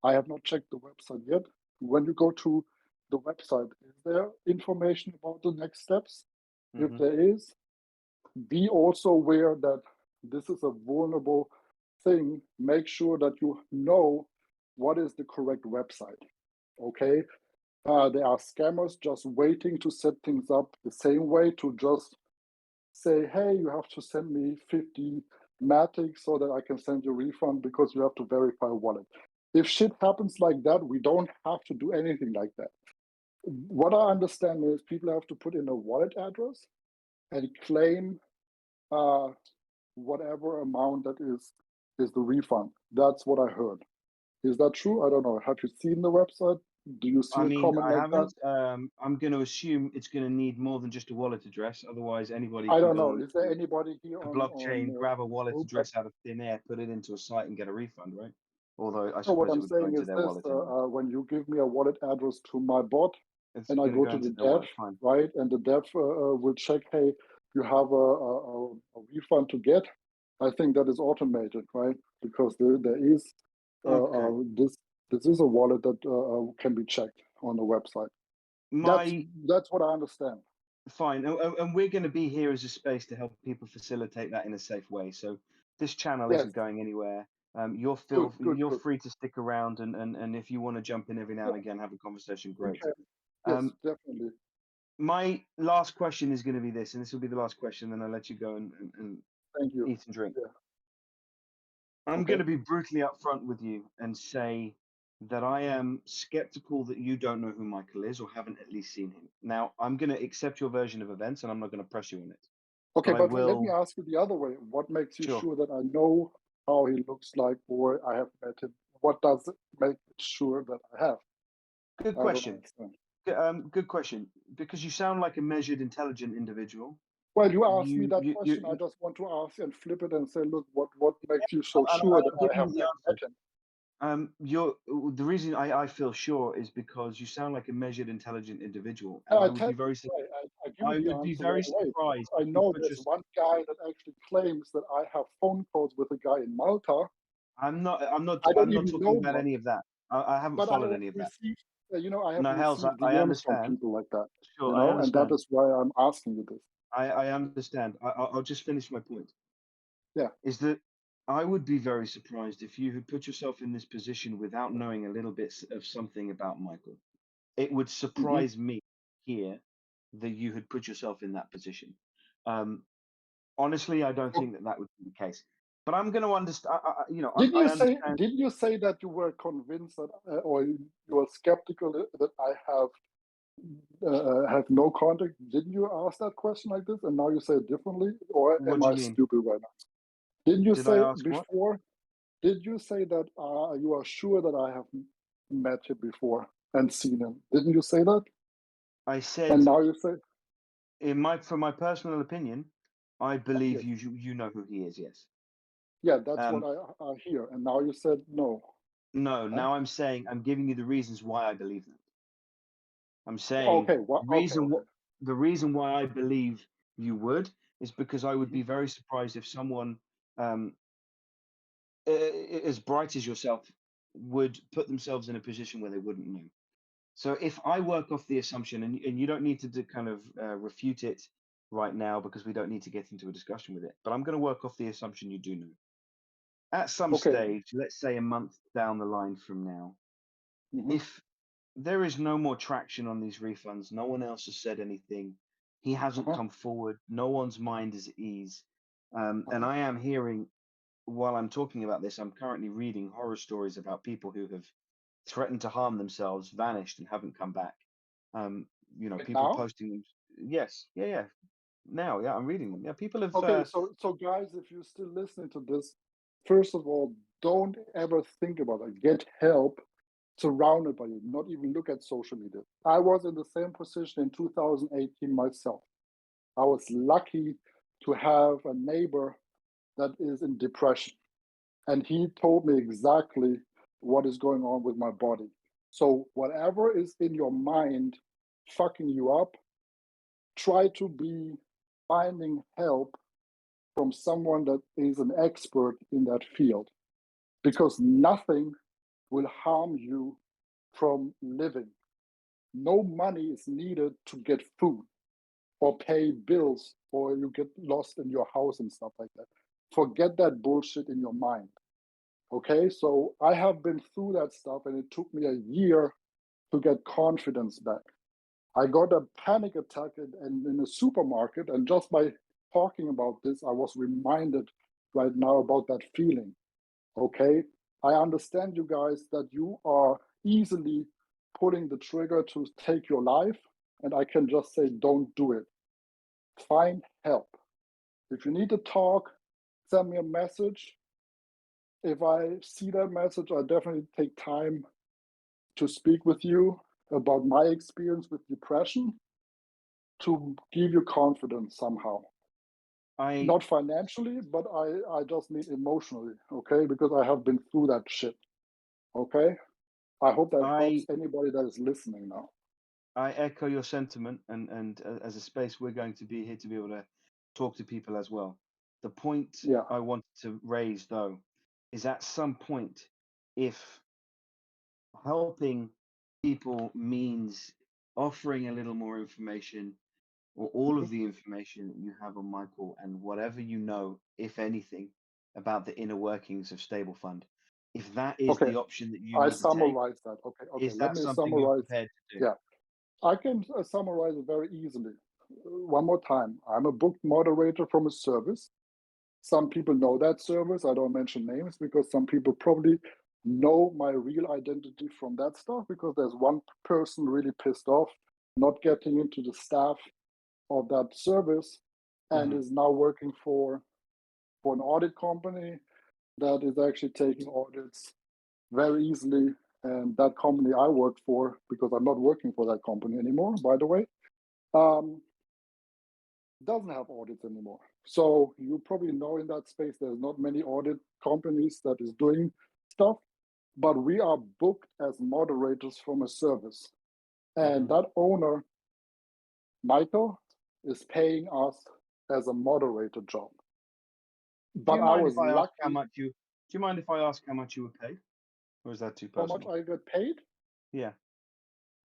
I have not checked the website yet. When you go to the website, is there information about the next steps? If there is, be also aware that this is a vulnerable thing. Make sure that you know what is the correct website, okay? There are scammers just waiting to set things up the same way, to just say, hey, you have to send me 50 Matic so that I can send you a refund because you have to verify a wallet. If shit happens like that, we don't have to do anything like that. What I understand is people have to put in a wallet address and claim whatever amount that is the refund. That's what I heard. Is that true? I don't know. Have you seen the website? Do you see a comment I like haven't. that? I'm going to assume it's going to need more than just a wallet address. Otherwise, anybody I can don't go know. on Is there anybody here the on blockchain, grab a wallet group? address out of thin air, put it into a site, and get a refund, right? Although I So what suppose it I'm would go saying into is their this: wallet anyway. when you give me a wallet address to my bot, It's and I going to go go to into the their dev, wallet. Fine. right, and the dev will check, hey, you have a refund to get. I think that is automated, right? Because there is this is a wallet that can be checked on the website. That's what I understand. Fine, and we're going to be here as a space to help people facilitate that in a safe way. So this channel isn't going anywhere. You're free to stick around, and if you want to jump in every now and again, have a conversation, great. Okay. Yes, definitely. My last question is going to be this, and this will be the last question, then I'll let you go and Thank you. eat and drink. Yeah. I'm going to be brutally upfront with you and say that I am skeptical that you don't know who Michael is or haven't at least seen him. Now, I'm going to accept your version of events, and I'm not going to press you on it. Okay, but let me ask you the other way. What makes you sure that I know how he looks like, or I have met him? What does it make sure that I have? Good question. Good question. Because you sound like a measured, intelligent individual. Well, you asked me that question. I just want to ask and flip it and say, look, what makes you so sure that I have never met him? The reason I feel sure is because you sound like a measured, intelligent individual. And I I would tell be very surprised. I know there's one guy that actually claims that I have phone calls with a guy in Malta. I'm not talking about any of that. I haven't followed any of that. I have received I DMs understand. from people like that. Sure, I understand. And that is why I'm asking you this. I understand. I'll just finish my point. Yeah. Is that I would be very surprised if you had put yourself in this position without knowing a little bit of something about Michael. It would surprise me here that you had put yourself in that position. Honestly, I don't think that would be the case. But I'm going to understand. Didn't you say that you were convinced that, or you were skeptical that I have no contact? Didn't you ask that question like this, and now you say it differently, or am I stupid right now? Didn't you say before? Did you say that you are sure that I have met him before? and seen him. Didn't you say that? I said, And now you say, from my personal opinion, I believe yes. you know who he is. Yes. Yeah, that's what Um, I hear. And now you said no. no. Huh? Now I'm saying I'm giving you the reasons why I believe that. I'm saying Okay, what? Okay, okay. the reason why I believe you would is because I would Hmm. be very surprised if someone um, as bright as yourself would put themselves in a position where they wouldn't know. So if I work off the assumption, and you don't need to kind of refute it right now because we don't need to get into a discussion with it, but I'm going to work off the assumption you do know. At some Okay. stage, let's say a month down the line from now, Hmm. if there is no more traction on these refunds, no one else has said anything, he hasn't Uh-huh. come forward, no one's mind is at ease, and Uh-huh. I am hearing while I'm talking about this, I'm currently reading horror stories about people who have threatened to harm themselves, vanished, and haven't come back. Um, Right people now? posting, yes, yeah, yeah. Now, yeah, I'm reading them. Yeah, people have. Okay, so guys, if you're still listening to this, first of all, don't ever think about it. Get help surrounded by you, not even look at social media. I was in the same position in 2018 myself. I was lucky to have a neighbor that is in depression, and he told me exactly what is going on with my body. So, whatever is in your mind fucking you up, try to be finding help from someone that is an expert in that field, because nothing will harm you from living. No money is needed to get food or pay bills or you get lost in your house and stuff like that. Forget that bullshit in your mind. Okay, so I have been through that stuff and it took me a year to get confidence back. I got a panic attack in a supermarket, and just by talking about this, I was reminded right now about that feeling. Okay, I understand you guys that you are easily pulling the trigger to take your life, and I can just say, don't do it. Find help. If you need to talk, send me a message. If I see that message, I definitely take time to speak with you about my experience with depression to give you confidence somehow. I, Not financially, but I just need emotionally, okay? Because I have been through that shit, okay? I hope that helps I, anybody that is listening now. I echo your sentiment, and as a space, we're going to be here to be able to talk to people as well. The point Yeah. I wanted to raise, though, is at some point, if helping people means offering a little more information or all Mhm. of the information that you have on Michael and whatever you know, if anything, about the inner workings of Stablefund, if that is Okay. the option that you I need to take, summarize that. Okay. Okay. is Let that me something you're summarize. prepared to do? Yeah. I can summarize it very easily. One more time. I'm a booked moderator from a service. Some people know that service. I don't mention names because some people probably know my real identity from that stuff, because there's one person really pissed off not getting into the staff of that service and Hmm. is now working for an audit company that is actually taking audits very easily. And that company I worked for, because I'm not working for that company anymore, by the way, um, doesn't have audits anymore. So you probably know in that space there's not many audit companies that is doing stuff, but we are booked as moderators from a service. And Hmm. that owner, Michael, is paying us as a moderator job. Do But you I mind was if I ask how lucky. much you? Do you mind if I ask how much you were paid, or is that too How much personal? I get paid? Yeah.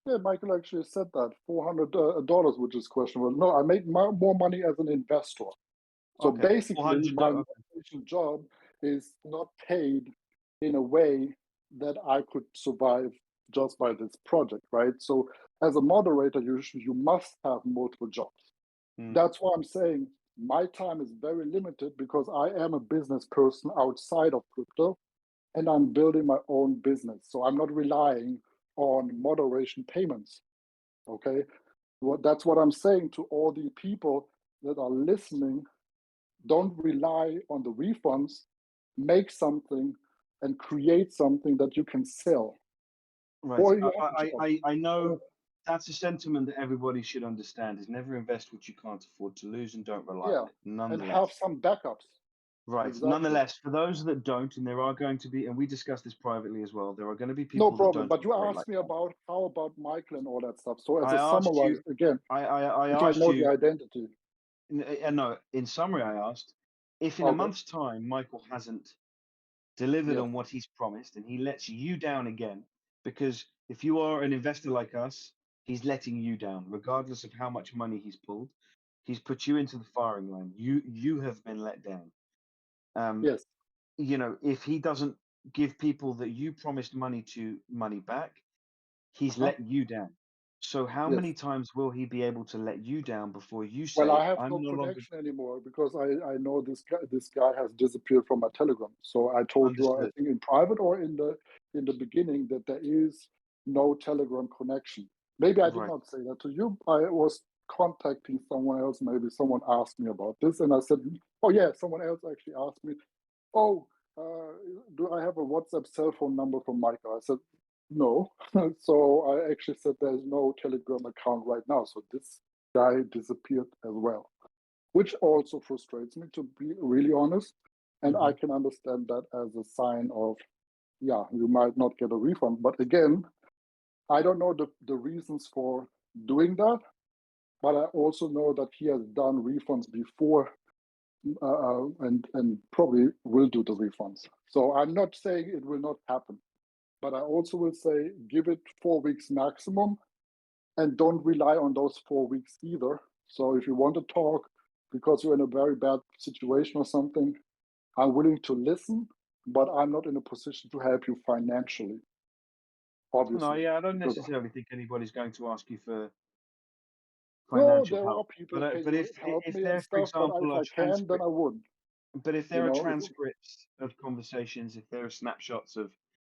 Yeah, Michael actually said that $400, which is questionable. No, I make more money as an investor. So Okay. basically, 400. my Okay. moderation job is not paid in a way that I could survive just by this project, right? So as a moderator, you must have multiple jobs. Mm. That's why I'm saying my time is very limited, because I am a business person outside of crypto and I'm building my own business. So I'm not relying on moderation payments. Okay. That's what I'm saying to all the people that are listening. Don't rely on the refunds, make something and create something that you can sell. Right. or you have a job. I know Or, that's a sentiment that everybody should understand is never invest what you can't afford to lose and don't rely yeah, on it. and have Nonetheless. some backups. Right. Exactly. Nonetheless, for those that don't, and there are going to be, and we discussed this privately as well, there are going to be No people that problem. don't But you operate asked like me that. about how about Michael and all that stuff. So as I a asked summarize you, again, I if I asked know the you, identity. no, in summary, I asked if in a Okay. month's time Michael hasn't delivered Yes. on what he's promised and he lets you down again, because if you are an investor like us, he's letting you down, regardless of how much money he's pulled. He's put you into the firing line. You have been let down. Um, Yes. if he doesn't give people that you promised money back, he's Uh-huh. let you down. So how Yes. many times will he be able to let you down before you Well, say, I have I'm no no longer connection anymore because I know this guy has disappeared from my Telegram. So I told you, I understood? think in private or in the beginning, that there is no Telegram connection. Maybe I did Right. not say that to you. I was contacting someone else. Maybe someone asked me about this, and I said, "Oh yeah." Someone else actually asked me, "Oh, do I have a WhatsApp cell phone number from Michael?" I said, "No." So I actually said there's no Telegram account right now. So this guy disappeared as well, which also frustrates me, to be really honest. And I Hmm. can understand that as a sign of, yeah, you might not get a refund. But again, I don't know the reasons for doing that, but I also know that he has done refunds before, and probably will do the refunds. So I'm not saying it will not happen, but I also will say give it 4 weeks maximum, and don't rely on those 4 weeks either. So if you want to talk because you're in a very bad situation or something, I'm willing to listen, but I'm not in a position to help you financially, No, obviously. yeah, I don't Because necessarily think anybody's going to ask you for no, financial there are help. people, But can but you if help if me and there, for stuff? But example, if are I can, then transcripts, I wouldn't. but if You there are know, transcripts of conversations, if there are snapshots of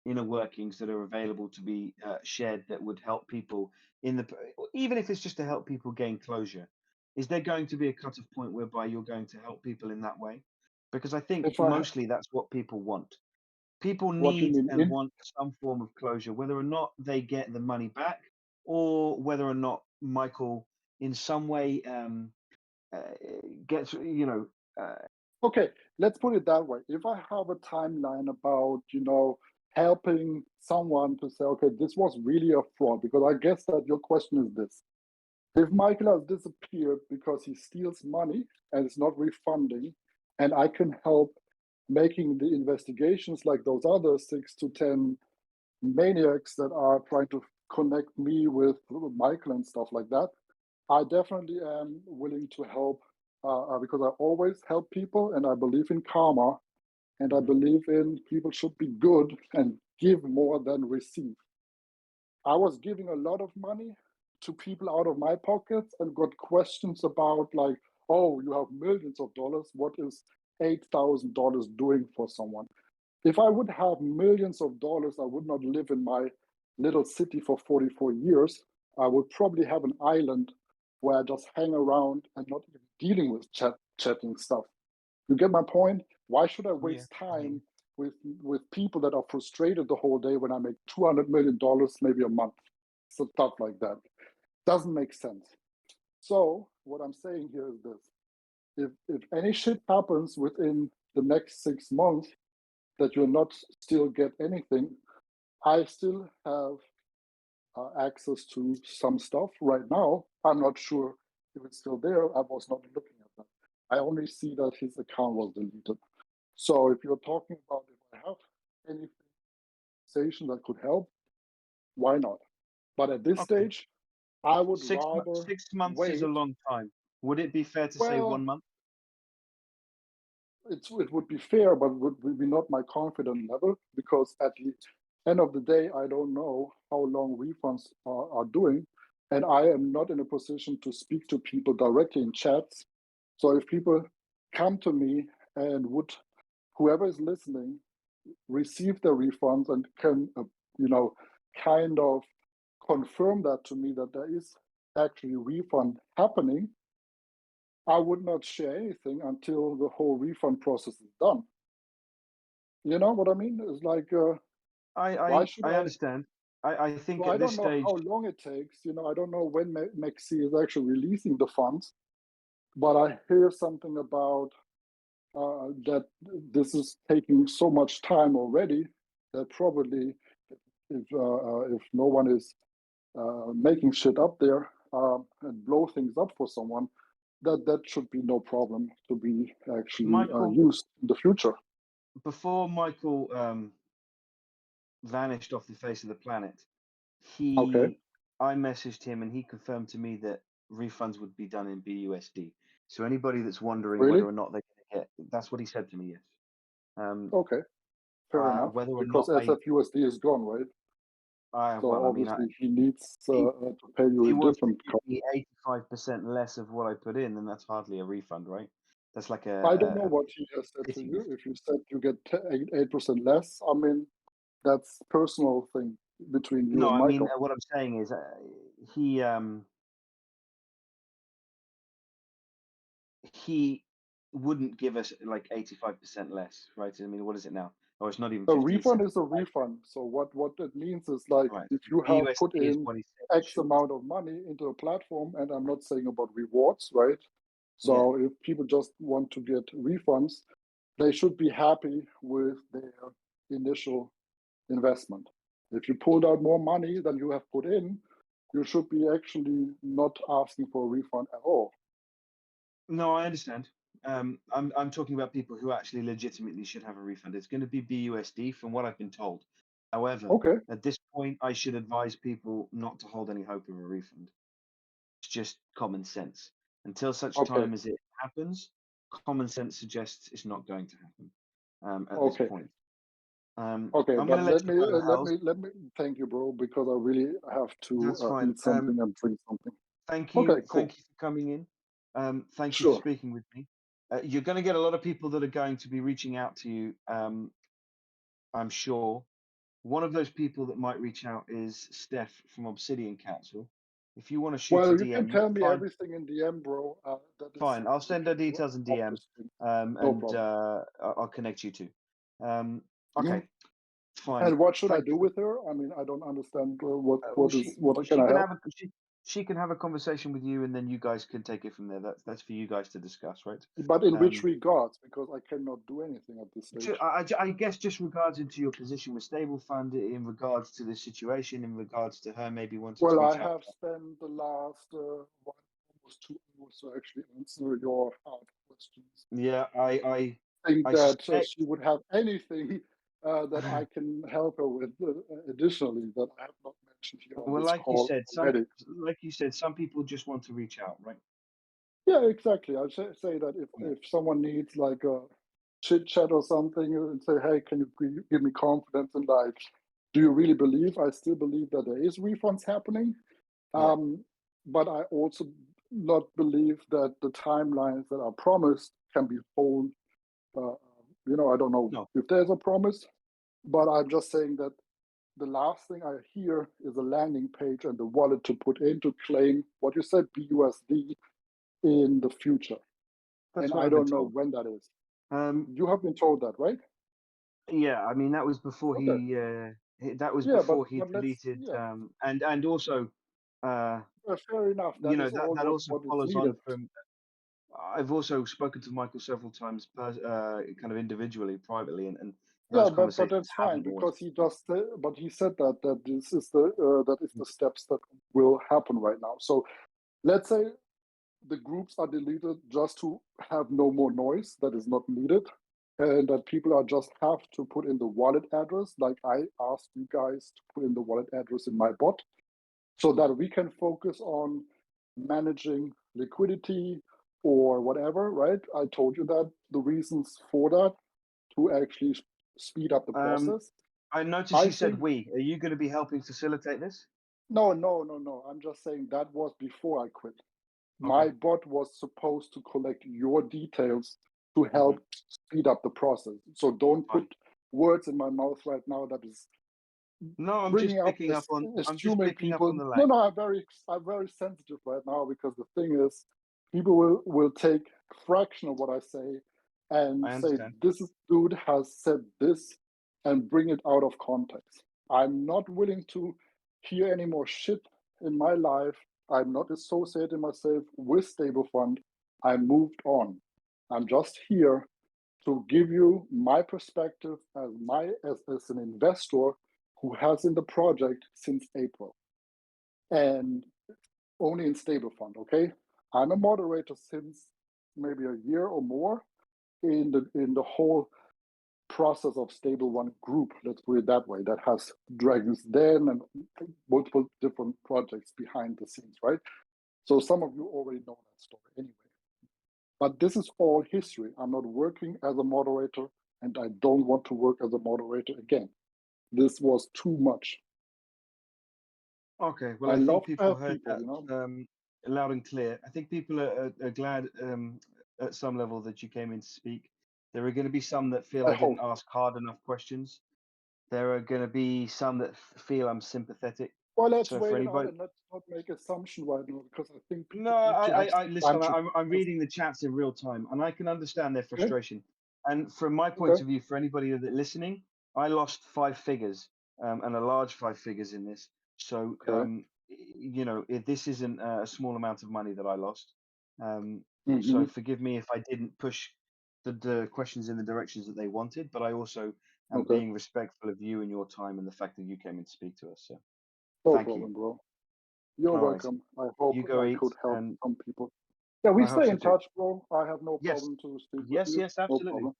inner workings that are available to be shared that would help people in the, even if it's just to help people gain closure, is there going to be a cut-off point whereby you're going to help people in that way? Because I think if I, mostly that's what people want. People what you need mean and want some form of closure, whether or not they get the money back, or whether or not Michael, in some way, uh, gets, uh, okay, let's put it that way. If I have a timeline about, helping someone to say, okay, this was really a fraud, because I guess that your question is this. If Michael has disappeared because he steals money and is not refunding, and I can help making the investigations like those other 6 to 10 maniacs that are trying to connect me with Michael and stuff like that, I definitely am willing to help, because I always help people and I believe in karma, and I mhm. believe in people should be good and give more than receive. I was giving a lot of money to people out of my pockets and got questions about, like, oh, you have millions of dollars. What is $8,000 doing for someone? If I would have millions of dollars, I would not live in my little city for 44 years. I would probably have an island where I just hang around and not even dealing with chatting stuff. You get my point? Why should I Yeah, waste I hear time you. with people that are frustrated the whole day when I make $200 million maybe a month? So stuff like that doesn't make sense. So what I'm saying here is this: if any shit happens within the next 6 months that you'll not still get anything, I still have access to some stuff right now. I'm not sure if it's still there. I was not looking at that. I only see that his account was deleted. So if you're talking about if I have any conversation that could help, why not? But at this Okay. stage, I would 6 months. rather 6 months is a wait. long time. Would it be fair to say Well, 1 month? it would be fair, but would be not my confident level, because at the end of the day, I don't know how long refunds are doing, and I am not in a position to speak to people directly in chats. So if people come to me and would, whoever is listening, receive the refunds and can, kind of confirm that to me that there is actually refund happening, I would not share anything until the whole refund process is done. You know what I mean? It's like, I why I should I I? understand. I think So I at this don't know stage, how long it takes. I don't know when Maxi is actually releasing the funds, but I hear something about that this is taking so much time already that probably if no one is making shit up there and blow things up for someone, that should be no problem to be actually Michael, used in the future. before Michael vanished off the face of the planet, Okay. I messaged him and he confirmed to me that refunds would be done in BUSD. So anybody that's wondering Really? whether or not they're going to get, that's what he said to me. Yes. Okay. Fair enough. Whether or Because not SFUSD is gone, right? So well, I mean, obviously he needs he, to pay you he a wants to different give me 85% less of what I put in, then that's hardly a refund, right? That's like I don't know a what he has said to pity you. gift. If you said you get 8% less, I mean, that's personal thing between you No, and I mean, Michael. what I'm saying is he he wouldn't give us like 85% less, right? I mean, what is it now? Oh, it's not even A 15 refund cents. is a refund. So what it means is like Right. if you have put BUSD is in what he said X short. amount of money into a platform, and I'm not saying about rewards, right? Yeah. So if people just want to get refunds, they should be happy with their initial investment. If you pulled out more money than you have put in, you should be actually not asking for a refund at all. No, I understand. I'm talking about people who actually legitimately should have a refund. It's going to be BUSD from what I've been told. However, Okay. at this point, I should advise people not to hold any hope of a refund. It's just common sense. Until such Okay. time as it happens, common sense suggests it's not going to happen at this Okay. point. Okay, I'm but going to let you go, Hals. let me thank you, bro, because I really have That's to fine. eat something and drink something. Thank Okay, you. cool. Thank you for coming in. Thank you for Sure. speaking with me. You're going to get a lot of people that are going to be reaching out to you, I'm sure. One of those people that might reach out is Steph from Obsidian Council. If you want to shoot a Well, you can DM, tell me fine, everything in DM, bro. That is fine. I'll the send her people details in DM, obviously. No and problem. I'll connect you two. Mhm. Okay, fine. And what should I Thank do you. with her? I mean, I don't understand what Well, what can she I can help? have she can have a conversation with you, and then you guys can take it from there. That's for you guys to discuss, right? But in which Um, regards? Because I cannot do anything at this stage. I guess just regards into your position with Stablefund, in regards to the situation, in regards to her maybe wanting to Well, I reach out. have spent the last almost 2 hours to actually answer your hard questions. Yeah, I Think I that suspect. she would have anything that I can help her with additionally that I have not mentioned here on Well, this call already. like you said, some people just want to reach out, right? Yeah, exactly. I say that Yeah. if someone needs like a chit chat or something and say, hey, can you give me confidence and like, do you really believe? I still believe that there is refunds happening. Yeah. But I also not believe that the timelines that are promised can be held. I don't know No. if there's a promise, but I'm just saying that the last thing I hear is a landing page and the wallet to put in to claim what you said, BUSD, in the future. That's And what I I've been don't know told. when that is. Um, You have been told that, right? yeah, I mean that was before Okay. that was Yeah, before he let's, deleted, yeah, and also, fair enough. That is all that also what is follows on needed. from. I've also spoken to Michael several times, kind of individually, privately, and Yeah, those but conversations that's fine haven't always. because he just but he said that this is the steps that will happen right now. So let's say the groups are deleted just to have no more noise that is not needed, and that people are just have to put in the wallet address, like I asked you guys to put in the wallet address in my bot, so that we can focus on managing liquidity or whatever. Right? I told you that the reasons for that to actually speed up the process. I noticed I you said think we. Are you going to be helping facilitate this? no. I'm just saying that was before I quit. Okay. My bot was supposed to collect your details to Mm-hmm. help speed up the process. So don't Fine. put words in my mouth right now that is No, I'm just bringing up picking up on. I'm just assuming picking up people. on the No, language. no, I'm very sensitive right now because the thing is, people will take a fraction of what I say and I say understand. this dude has said this and bring it out of context. I'm not willing to hear any more shit in my life. I'm not associating myself with Stablefund. I moved on. I'm just here to give you my perspective as an investor who has in the project since April, and only in Stablefund. Okay, I'm a moderator since maybe a year or more in the whole process of Stablefund group. Let's put it that way. That has Dragons Den and multiple different projects behind the scenes, right? So some of you already know that story anyway. But this is all history. I'm not working as a moderator, and I don't want to work as a moderator again. This was too much. Okay, well, I I think love people heard people, that you know. loud and clear. I think people are glad at some level that you came in to speak. There are going to be some that feel I I didn't hope. ask hard enough questions. There are going to be some that feel I'm sympathetic. Well, let's So for wait it out anybody, and let's not make assumption right now, because I think no, people need to have I some time listen. to I'm process. reading the chats in real time, and I can understand their Okay, frustration. And from my point okay, of view, for anybody that listening, I lost 5 figures, and a large 5 figures in this. So, okay. you know, this isn't a small amount of money that I lost. Mm-hmm. So forgive me if I didn't push the questions in the directions that they wanted, but I also am Okay, being respectful of you and your time and the fact that you came in to speak to us. So no thank you. problem, bro. You're All right, welcome. I hope you go I eat, could help and some people. Yeah, we I hope stay so in too. touch, bro. I have no Yes. problem to speak with Yes, you. yes, No absolutely. problem.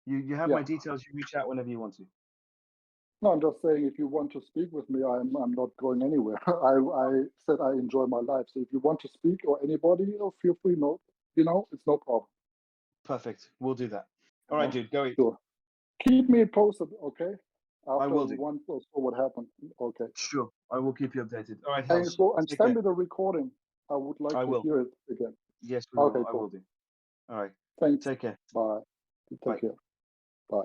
You have Yeah. my details. You reach out whenever you want to. No, I'm just saying if you want to speak with me, I'm not going anywhere. I said I enjoy my life. So if you want to speak or anybody, you know, feel free. No, you know, it's no problem. Perfect. We'll do that. You All right, know? dude. Go eat. Sure. Keep me posted, okay? I After will do. one or so what happened. Okay. Sure. I will keep you updated. All right, Thanks, Hells. bro. And Take send care. me the recording. I would like I to will. hear it again. Yes, we Okay, will. I cool. will do. All right. Thanks. Take care. Bye. Bye. Take care. Bye.